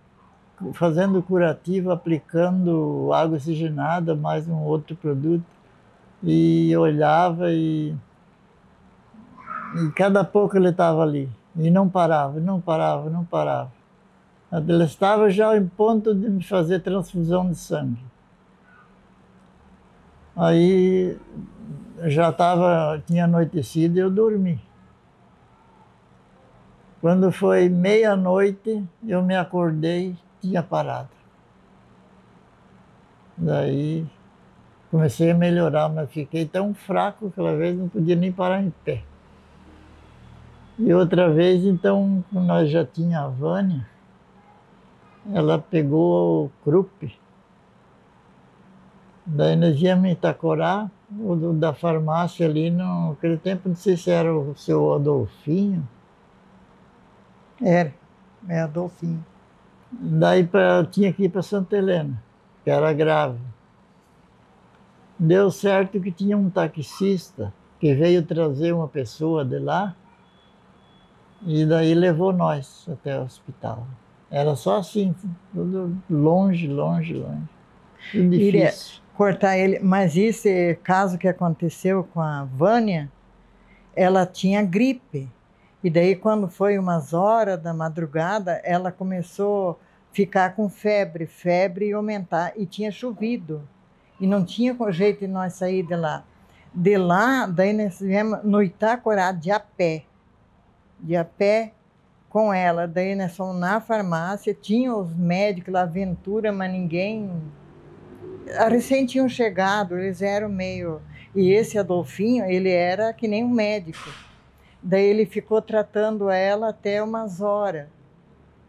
fazendo curativo, aplicando água oxigenada, mais um outro produto. E olhava e cada pouco ele estava ali. E não parava, não parava, não parava. Ele estava já em ponto de me fazer transfusão de sangue. Aí tinha anoitecido e eu dormi. Quando foi meia-noite, eu me acordei, tinha parado. Daí comecei a melhorar, mas fiquei tão fraco que aquela vez não podia nem parar em pé. E outra vez, então, quando nós já tínhamos a Vânia, ela pegou o croup. Daí nós íamos em Itacorá, o da farmácia ali, naquele tempo, não sei se era o seu Adolfinho. Era, é Adolfinho. Daí tinha que ir para Santa Helena, que era grave. Deu certo que tinha um taxista que veio trazer uma pessoa de lá e daí levou nós até o hospital. Era só assim, tudo longe, longe, longe. Tudo difícil. Iria cortar ele, mas esse caso que aconteceu com a Vânia, ela tinha gripe. E daí, quando foi umas horas da madrugada, ela começou a ficar com febre e aumentar. E tinha chovido. E não tinha jeito de nós sair de lá. De lá, daí nós viemos no Itacorá de a pé com ela. Daí nós fomos na farmácia, tinha os médicos lá, Ventura, mas ninguém... Recém tinham chegado, eles eram meio... E esse Adolfinho, ele era que nem um médico. Daí ele ficou tratando ela até umas horas.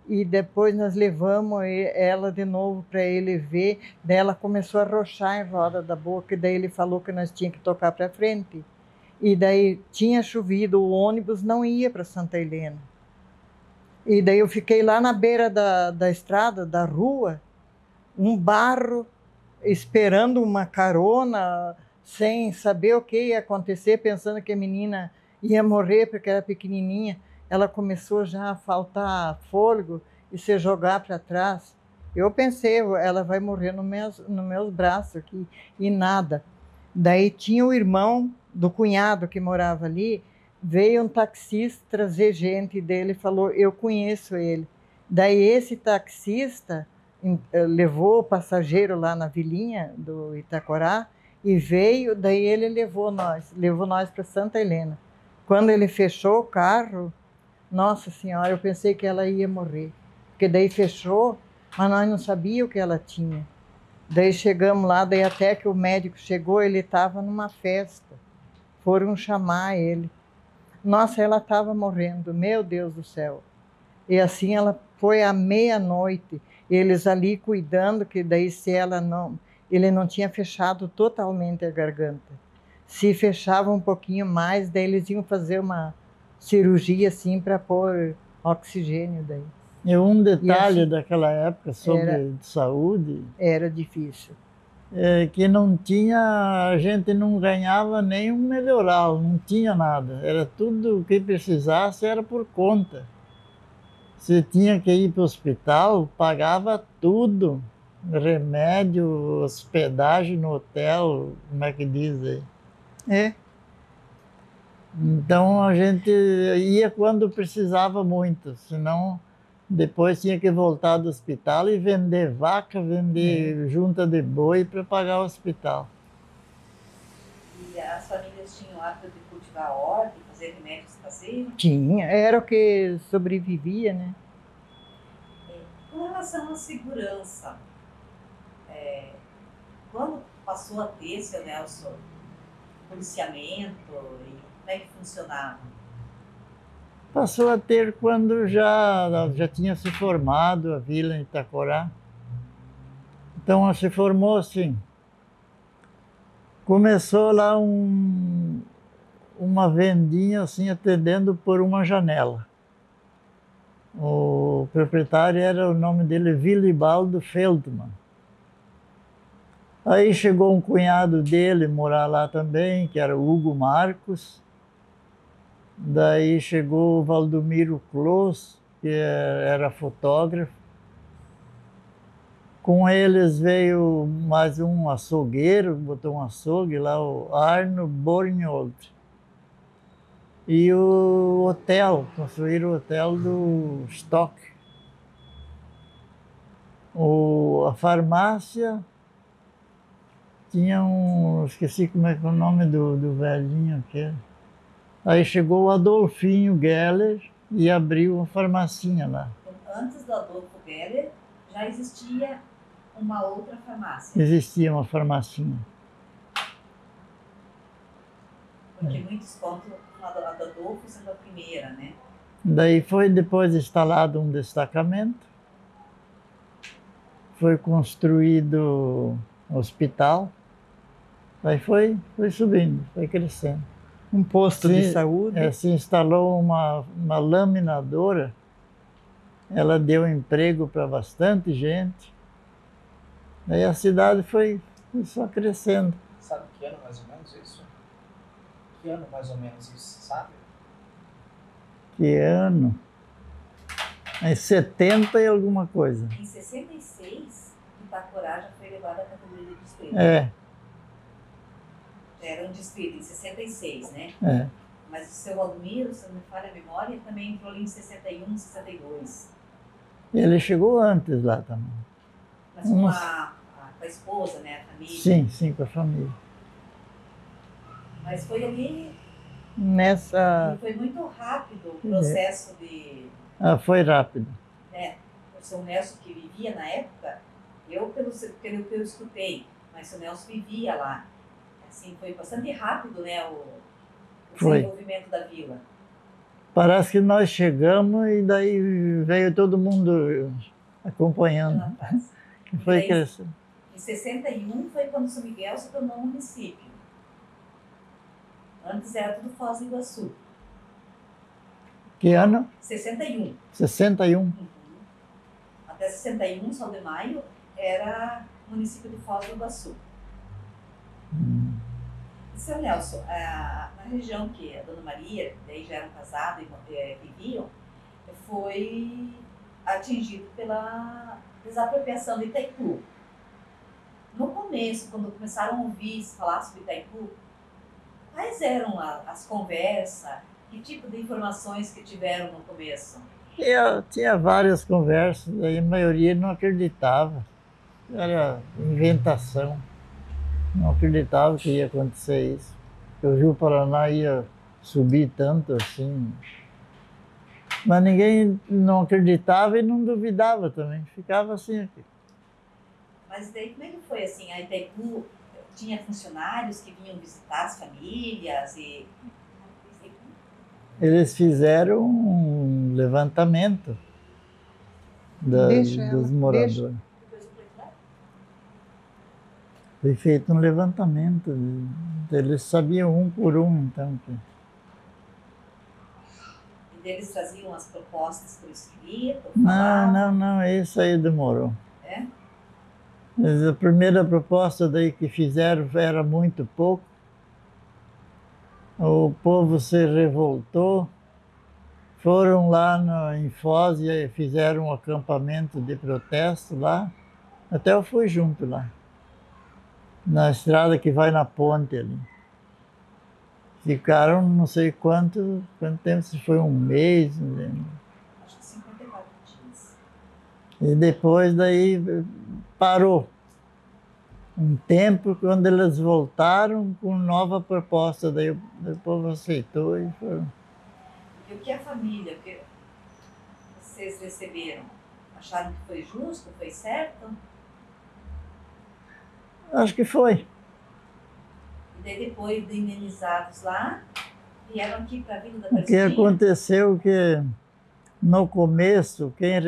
E depois nós levamos ela de novo para ele ver. Daí ela começou a roxar em roda da boca. E daí ele falou que nós tínhamos que tocar para frente. E daí tinha chovido, o ônibus não ia para Santa Helena. E daí eu fiquei lá na beira da estrada, da rua, um barro, esperando uma carona, sem saber o que ia acontecer, pensando que a menina ia morrer porque era pequenininha. Ela começou já a faltar fôlego e se jogar para trás. Eu pensei, ela vai morrer nos meus braços aqui, e nada. Daí tinha o irmão do cunhado que morava ali, veio um taxista trazer gente dele e falou, eu conheço ele. Daí esse taxista levou o passageiro lá na vilinha do Itacorá e veio, daí ele levou nós para Santa Helena. Quando ele fechou o carro, nossa senhora, eu pensei que ela ia morrer. Porque daí fechou, mas nós não sabíamos o que ela tinha. Daí chegamos lá, daí até que o médico chegou, ele estava numa festa. Foram chamar ele. Nossa, ela estava morrendo, meu Deus do céu. E assim ela foi à meia-noite, eles ali cuidando, que daí se ele não tinha fechado totalmente a garganta. Se fechava um pouquinho mais, daí eles iam fazer uma cirurgia assim para pôr oxigênio daí. E um detalhe assim, daquela época sobre saúde... Era difícil. É que a gente não ganhava nem um melhoral, não tinha nada. Era tudo o que precisasse, era por conta. Se tinha que ir para o hospital, pagava tudo. Remédio, hospedagem no hotel, como é que diz aí? É. Então a gente ia quando precisava muito, senão depois tinha que voltar do hospital e vender vaca, vender junta de boi para pagar o hospital. E as famílias tinham o hábito de cultivar horta e fazer remédios caseiros? Tinha, era o que sobrevivia, né? Com relação à segurança, quando passou a ter, seu Nelson, policiamento, e como é que funcionava? Passou a ter quando já tinha se formado a vila em Itacorá. Então ela se formou assim. Começou lá uma vendinha assim, atendendo por uma janela. O proprietário era, o nome dele, Wilibaldo Feldman. Aí chegou um cunhado dele morar lá também, que era o Hugo Marcos. Daí chegou o Valdomiro Clos, que era fotógrafo. Com eles veio mais um açougueiro, botou um açougue lá, o Arno Bornhold. E o hotel, construíram o hotel do Stock. A farmácia tinha esqueci como é que é o nome do velhinho aqui. Aí chegou o Adolfinho Geller e abriu uma farmacinha lá. Antes do Adolfo Geller, já existia uma outra farmácia. Existia uma farmacinha. Porque muitos contam a do Adolfo sendo a primeira, né? Daí foi depois instalado um destacamento. Foi construído um hospital. Aí foi subindo, foi crescendo. Um posto de saúde. Se instalou uma laminadora. Ela deu emprego para bastante gente. Aí a cidade foi só crescendo. Sabe que ano mais ou menos isso? Que ano mais ou menos isso, sabe? Que ano? Em 70 e alguma coisa. Em 66, Itacorá já foi levada à categoria de distrito. Já era um distrito em 66, né? Mas o seu Valdomiro, se não me falha a memória, também entrou ali em 61, 62. Ele chegou antes lá também. Mas com a esposa, né? A família. Sim, com a família. Mas foi ali. Nessa. E foi muito rápido o processo de. Foi rápido. Né, o seu Nelson que vivia na época, pelo que eu escutei, mas o seu Nelson vivia lá. Assim, foi bastante rápido, né? O desenvolvimento da vila. Parece que nós chegamos e daí veio todo mundo acompanhando. Foi crescendo. Em 61 foi quando São Miguel se tornou um município. Antes era tudo Foz do Iguaçu. Que ano? 61. 61. Uhum. Até 61, São de Maio, era município de Foz do Iguaçu. Seu Nelson, na região que a Dona Maria, daí já eram casados e viviam, foi atingido pela desapropriação de Itaipu. No começo, quando começaram a ouvir falar sobre Itaipu, quais eram as conversas? Que tipo de informações que tiveram no começo? Tinha várias conversas, aí a maioria não acreditava. Era inventação. Não acreditava que ia acontecer isso. O Rio Paraná ia subir tanto assim. Mas ninguém não acreditava e não duvidava também. Ficava assim aqui. Mas daí como é que foi assim? A Itaipu tinha funcionários que vinham visitar as famílias e... Eles fizeram um levantamento dos moradores. Foi feito um levantamento. Eles sabiam um por um, então. E eles traziam as propostas por escrito? Não, isso aí demorou. Mas a primeira proposta daí que fizeram era muito pouco. O povo se revoltou. Foram lá em Foz e fizeram um acampamento de protesto lá. Até eu fui junto lá. Na estrada que vai na ponte ali. Ficaram não sei quanto tempo, se foi um mês, não lembro. Acho que 54 dias. E depois daí parou. Um tempo, quando eles voltaram com nova proposta, daí o povo aceitou e foram. E o que a família, o que vocês receberam? Acharam que foi justo, foi certo? Acho que foi. E daí depois de indenizados lá, Vieram aqui para a Vila da O que Aparecidinha? aconteceu que, no começo, quem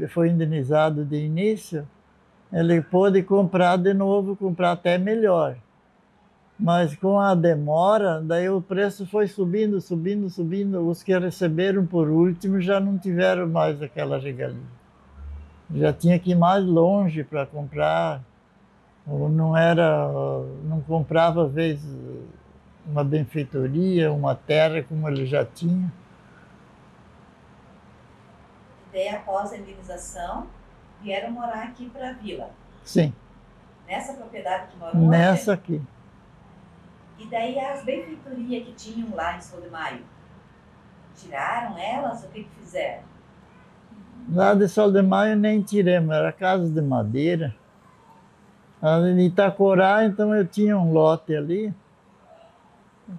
foi indenizado de início, ele pôde comprar de novo, comprar até melhor. Mas com a demora, daí o preço foi subindo, subindo, subindo. Os que receberam por último já não tiveram mais aquela regalia. Já tinha que ir mais longe para comprar. Ou não comprava, às vezes, uma benfeitoria, uma terra como ele já tinha. E daí, após a indenização, vieram morar aqui para a vila. Sim, Nessa propriedade que moram hoje? nessa aqui. E daí as benfeitorias que tinham lá em Sol de Maio, tiraram elas? O que fizeram? Lá de Sol de Maio nem tiramos, era casa de madeira. Em Itacorá, então eu tinha um lote ali,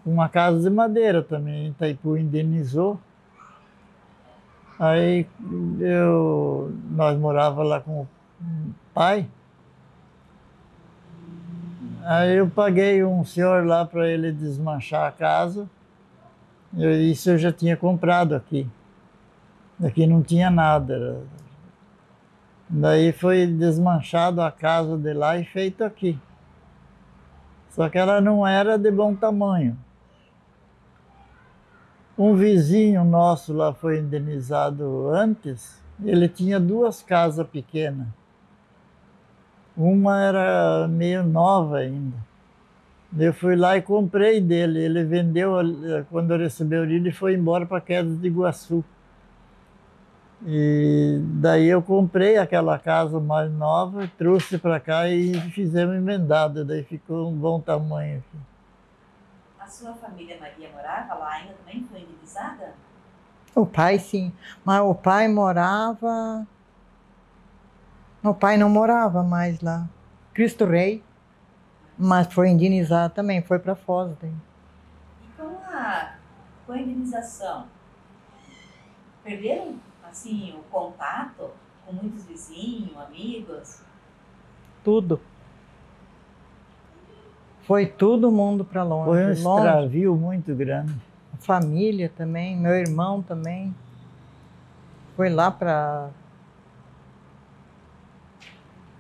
uma casa de madeira também, Itaipu indenizou. Aí nós morávamos lá com o pai. Aí eu paguei um senhor lá para ele desmanchar a casa. Isso eu já tinha comprado aqui. Aqui não tinha nada. Daí foi desmanchado a casa de lá e feito aqui. Só que ela não era de bom tamanho. Um vizinho nosso lá foi indenizado antes, ele tinha 2 casas pequenas. Uma era meio nova ainda. Eu fui lá e comprei dele. Ele vendeu, quando recebeu ele foi embora para Quedas de Iguaçu. E daí eu comprei aquela casa mais nova, trouxe para cá e fizemos emendado. Daí ficou um bom tamanho aqui. A sua família Maria morava lá ainda também? Foi indenizada? O pai, sim. Mas o pai morava... O pai não morava mais lá. Cristo Rei. Mas foi indenizado também, foi para Foz. Daí. E com a indenização, perderam assim, o contato com muitos vizinhos, amigos? Tudo. Foi todo mundo para longe. Foi um longe. extravio muito grande. A família também, meu irmão também. Foi lá para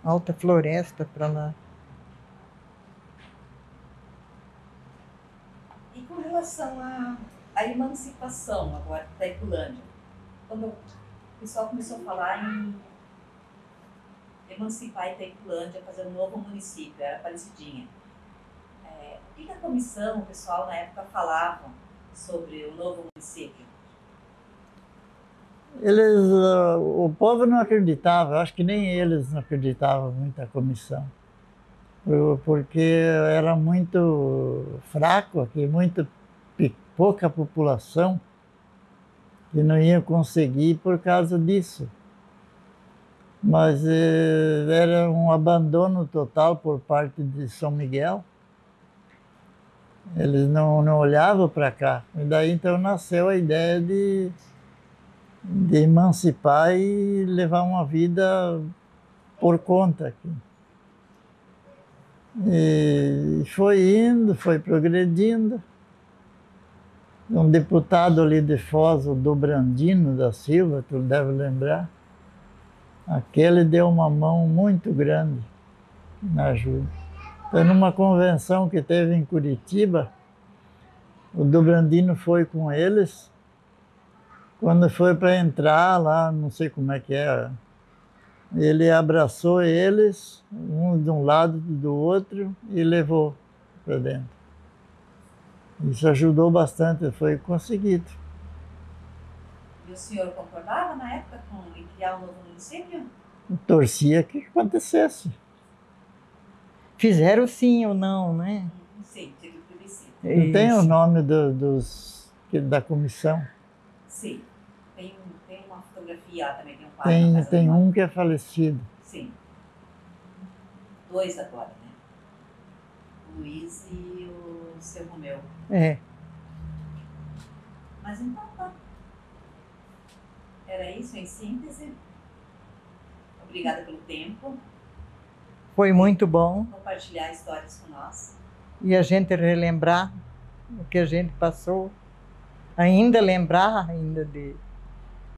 Alta Floresta, para lá. E com relação à emancipação agora da Itaipulândia, quando o pessoal começou a falar em emancipar a Itaipulândia, fazer um novo município, era Aparecidinha. O que a comissão, o pessoal na época falavam sobre o novo município? O povo não acreditava, eu acho que nem eles não acreditavam muito a comissão. Porque era muito fraco aqui, pouca população, que não ia conseguir por causa disso. Mas era um abandono total por parte de São Miguel. Eles não olhavam para cá. E daí então nasceu a ideia de emancipar e levar uma vida por conta aqui. E foi indo, foi progredindo. Um deputado ali de Foz, o Dobrandino da Silva, tu deve lembrar, aquele deu uma mão muito grande na ajuda. Então, numa convenção que teve em Curitiba, o Dobrandino foi com eles. Quando foi para entrar lá, não sei como é que é, ele abraçou eles, um de um lado e do outro, e levou para dentro. Isso ajudou bastante, foi conseguido. E o senhor concordava na época em criar um novo município? Torcia que acontecesse. Fizeram sim ou não, né? Sim, teve plebiscito. Não tem o nome da comissão? Sim. Tem uma fotografia lá também, tem um quadro na casa Tem do um que é falecido. Sim. 2 agora, né? O Luiz e o seu Romeu. É. Mas então tá. Era isso em síntese. Obrigada pelo tempo. Foi muito bom. Compartilhar histórias com nós. E a gente relembrar o que a gente passou. ainda lembrar ainda